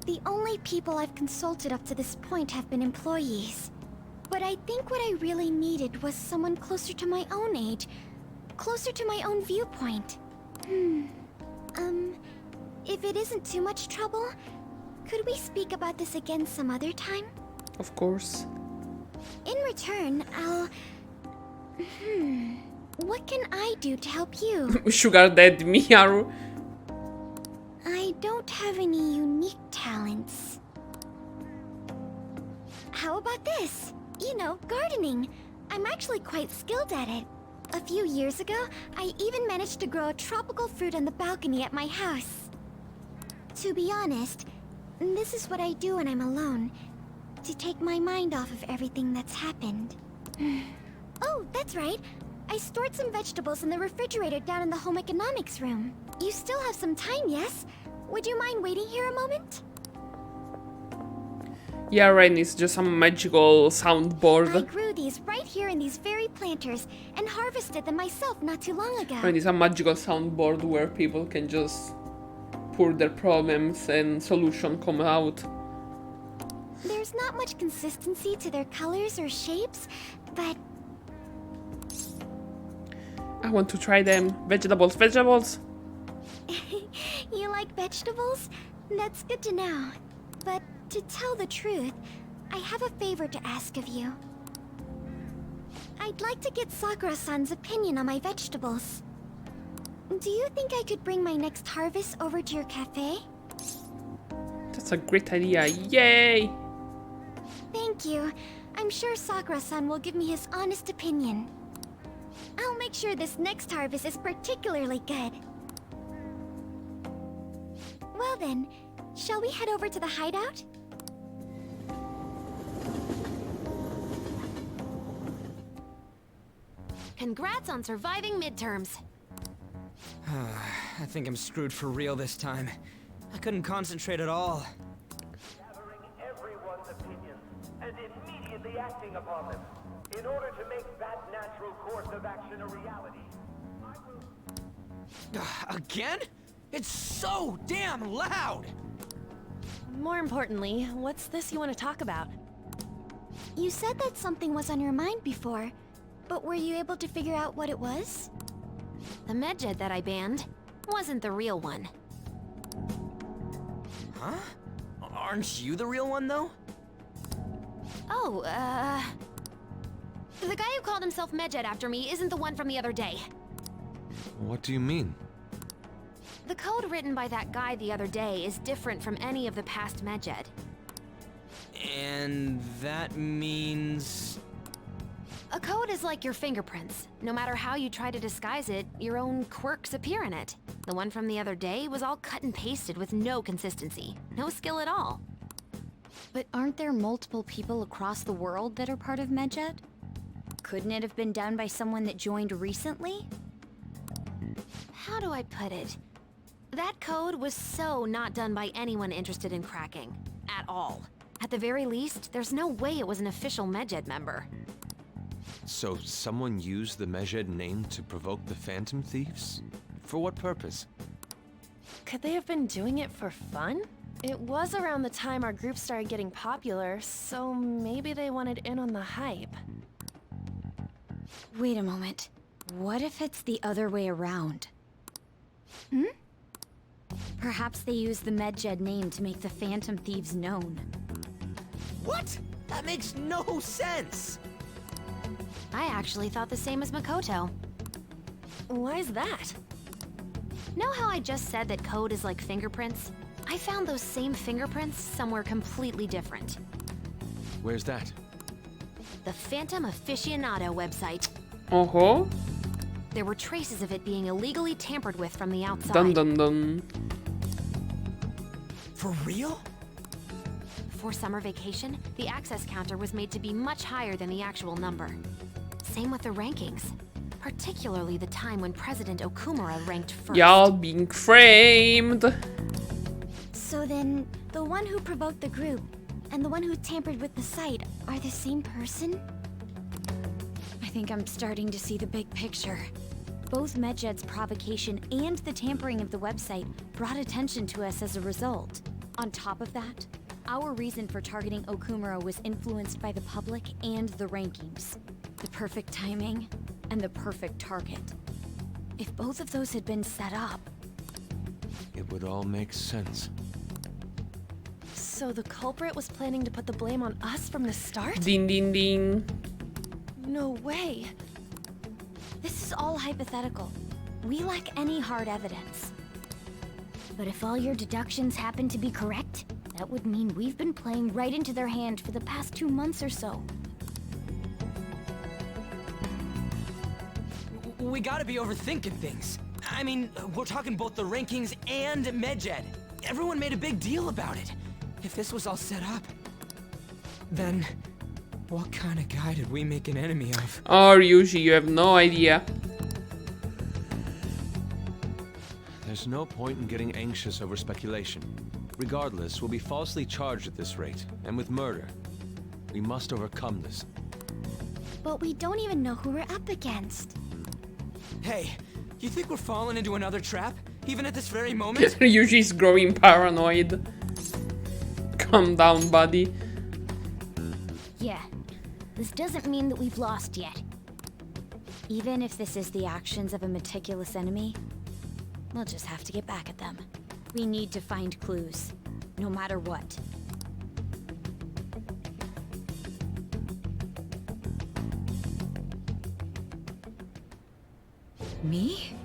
The only people I've consulted up to this point have been employees. But I think what I really needed was someone closer to my own age, closer to my own viewpoint. If it isn't too much trouble, could we speak about this again some other time? Of course. In return, I'll... What can I do to help you? Sugar Daddy Miyaru. I don't have any unique talents. How about this? You know, gardening. I'm actually quite skilled at it. A few years ago, I even managed to grow a tropical fruit on the balcony at my house. To be honest, this is what I do when I'm alone, to take my mind off of everything that's happened. Oh, that's right. I stored some vegetables in the refrigerator down in the home economics room. You still have some time, yes? Would you mind waiting here a moment? Yeah, right, it's just some magical soundboard. I grew these right here in these very planters and harvested them myself not too long ago. Right, it's a magical soundboard where people can just pour their problems and solution come out. There's not much consistency to their colors or shapes, but... I want to try them. Vegetables, vegetables! You like vegetables? That's good to know. But to tell the truth, I have a favor to ask of you. I'd like to get Sakura-san's opinion on my vegetables. Do you think I could bring my next harvest over to your cafe? That's a great idea. Yay! Thank you. I'm sure Sakura-san will give me his honest opinion. I'll make sure this next harvest is particularly good. Well then, shall we head over to the hideout? Congrats on surviving midterms. I think I'm screwed for real this time. I couldn't concentrate at all. Gathering everyone's opinions and immediately acting upon them in order to make that natural course of action a reality. Again? It's so damn loud! More importantly, what's this you want to talk about? You said that something was on your mind before, but were you able to figure out what it was? The medjed that I banned wasn't the real one. Huh? Aren't you the real one, though? Oh, the guy who called himself medjed after me isn't the one from the other day. What do you mean? The code written by that guy the other day is different from any of the past medjed. And that means... A code is like your fingerprints. No matter how you try to disguise it, your own quirks appear in it. The one from the other day was all cut and pasted with no consistency. No skill at all. But aren't there multiple people across the world that are part of medjed? Couldn't it have been done by someone that joined recently? How do I put it? That code was so not done by anyone interested in cracking. At all. At the very least, there's no way it was an official medjed member. So someone used the Medjed name to provoke the Phantom Thieves? For what purpose? Could they have been doing it for fun? It was around the time our group started getting popular, so maybe they wanted in on the hype. Wait a moment. What if it's the other way around? Perhaps they used the medjed name to make the Phantom Thieves known. What? That makes no sense! I actually thought the same as Makoto. Why's that? Know how I just said that code is like fingerprints? I found those same fingerprints somewhere completely different. Where's that? The Phantom Aficionado website. Uh-huh. There were traces of it being illegally tampered with from the outside. Dun dun dun. For real? For summer vacation, the access counter was made to be much higher than the actual number. Same with the rankings. Particularly the time when President Okumura ranked first. Y'all being framed. So then, the one who provoked the group and the one who tampered with the site are the same person? I think I'm starting to see the big picture. Both medjed's provocation and the tampering of the website brought attention to us as a result. On top of that, our reason for targeting Okumura was influenced by the public and the rankings. The perfect timing and the perfect target. If both of those had been set up... It would all make sense. So the culprit was planning to put the blame on us from the start? Ding ding ding. No way. This is all hypothetical. We lack any hard evidence. But if all your deductions happen to be correct, that would mean we've been playing right into their hand for the past 2 months or so. We gotta be overthinking things. I mean, we're talking both the rankings and medjed. Everyone made a big deal about it. If this was all set up, then what kind of guy did we make an enemy of? Oh, Ryuji, you have no idea. There's no point in getting anxious over speculation. Regardless, we'll be falsely charged at this rate, and with murder. We must overcome this. But we don't even know who we're up against. Hey, you think we're falling into another trap? Even at this very moment? Ryuji's growing paranoid. Calm down, buddy. Yeah, this doesn't mean that we've lost yet. Even if this is the actions of a meticulous enemy, we'll just have to get back at them. We need to find clues, no matter what. Me?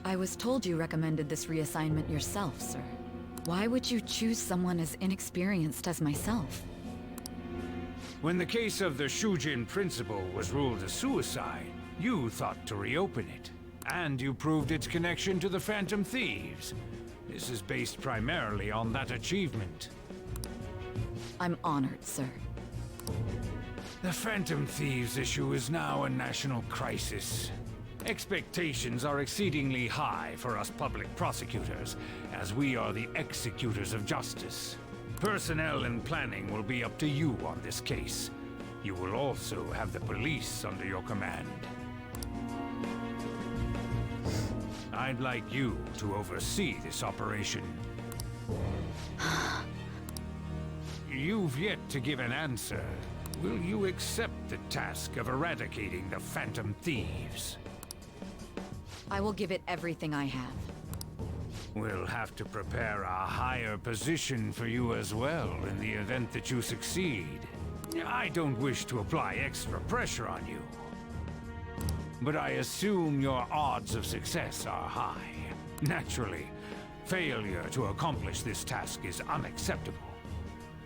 I was told you recommended this reassignment yourself, sir. Why would you choose someone as inexperienced as myself? When the case of the Shujin principal was ruled a suicide, you thought to reopen it. And you proved its connection to the Phantom Thieves. This is based primarily on that achievement. I'm honored, sir. The Phantom Thieves issue is now a national crisis. Expectations are exceedingly high for us public prosecutors, as we are the executors of justice. Personnel and planning will be up to you on this case. You will also have the police under your command. I'd like you to oversee this operation. You've yet to give an answer. Will you accept the task of eradicating the Phantom Thieves? I will give it everything I have. We'll have to prepare a higher position for you as well in the event that you succeed. I don't wish to apply extra pressure on you, but I assume your odds of success are high. Naturally, failure to accomplish this task is unacceptable.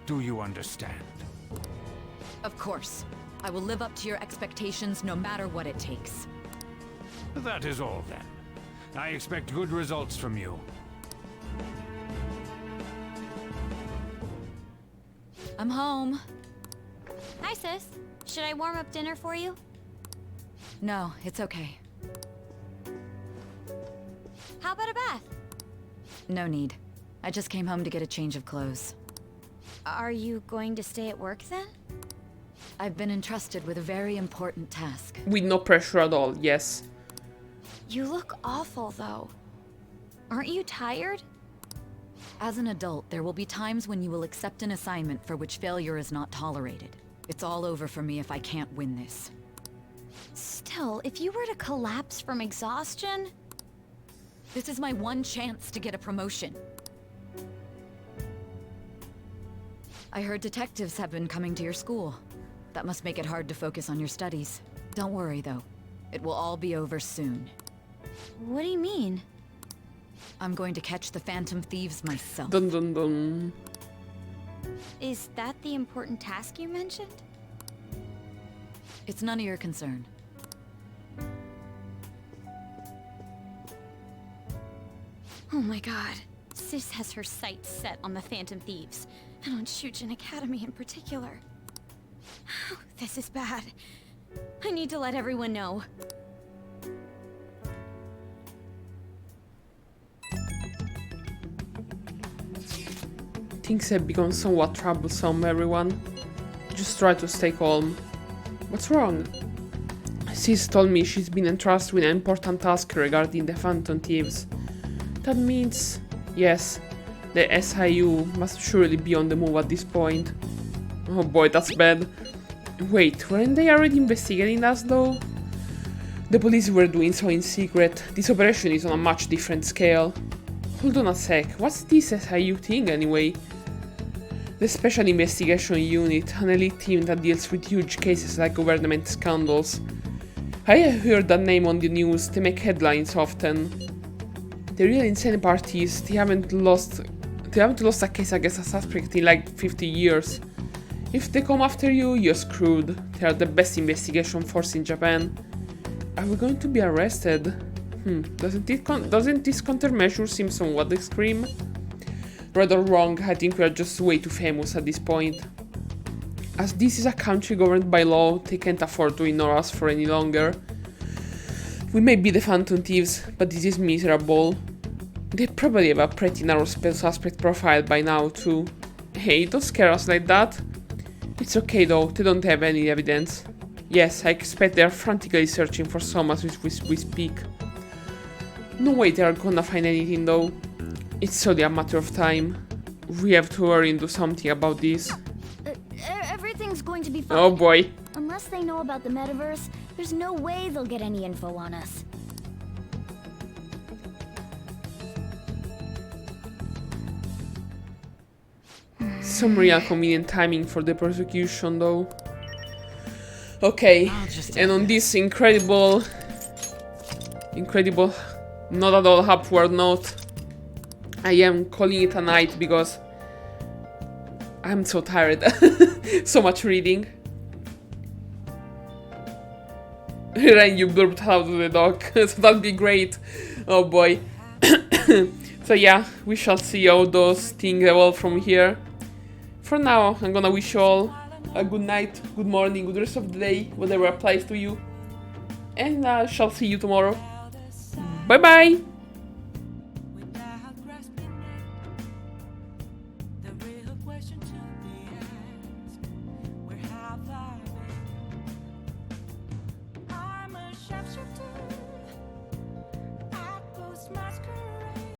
Do you understand? Of course. I will live up to your expectations no matter what it takes. That is all then. I expect good results from you. I'm home. Hi, sis. Should I warm up dinner for you? No, it's okay. How about a bath? No need. I just came home to get a change of clothes. Are you going to stay at work then? I've been entrusted with a very important task. With no pressure at all, yes. You look awful, though. Aren't you tired? As an adult, there will be times when you will accept an assignment for which failure is not tolerated. It's all over for me if I can't win this. Still, if you were to collapse from exhaustion... This is my one chance to get a promotion. I heard detectives have been coming to your school. That must make it hard to focus on your studies. Don't worry, though. It will all be over soon. What do you mean? I'm going to catch the Phantom Thieves myself. Dun dun dun. Is that the important task you mentioned? It's none of your concern. Oh my god. Sis has her sights set on the Phantom Thieves, and on Shujin Academy in particular. This is bad. I need to let everyone know. Things have become somewhat troublesome, everyone. Just try to stay calm. What's wrong? Sis told me she's been entrusted with an important task regarding the Phantom Thieves. That means... yes, the SIU must surely be on the move at this point. Oh boy, that's bad. Wait, weren't they already investigating us though? The police were doing so in secret. This operation is on a much different scale. Hold on a sec, what's this SIU thing anyway? The Special Investigation Unit, an elite team that deals with huge cases like government scandals. I have heard that name on the news, they make headlines often. The real insane part is they haven't lost a case against a suspect in like 50 years. If they come after you, you're screwed. They are the best investigation force in Japan. Are we going to be arrested? Doesn't this countermeasure seem somewhat extreme? Right or wrong, I think we are just way too famous at this point. As this is a country governed by law, they can't afford to ignore us for any longer. We may be the Phantom Thieves, but this is miserable. They probably have a pretty narrow suspect profile by now too. Hey, don't scare us like that. It's okay though, they don't have any evidence. Yes, I expect they are frantically searching for someone as we speak. No way they are gonna find anything though. It's only a matter of time. We have to hurry and do something about this. Everything's going to be fine. Oh boy. Unless they know about the metaverse, there's no way they'll get any info on us. Some real convenient timing for the prosecution though. Okay, and on this incredible, not at all upward note, I am calling it a night because I'm so tired. So much reading. Ren, you burped out of the dog, so that'd be great. Oh boy. So yeah, we shall see how those things evolve from here. For now, I'm gonna wish you all a good night, good morning, good rest of the day, whatever applies to you. And I shall see you tomorrow. Bye bye! I'm a chef to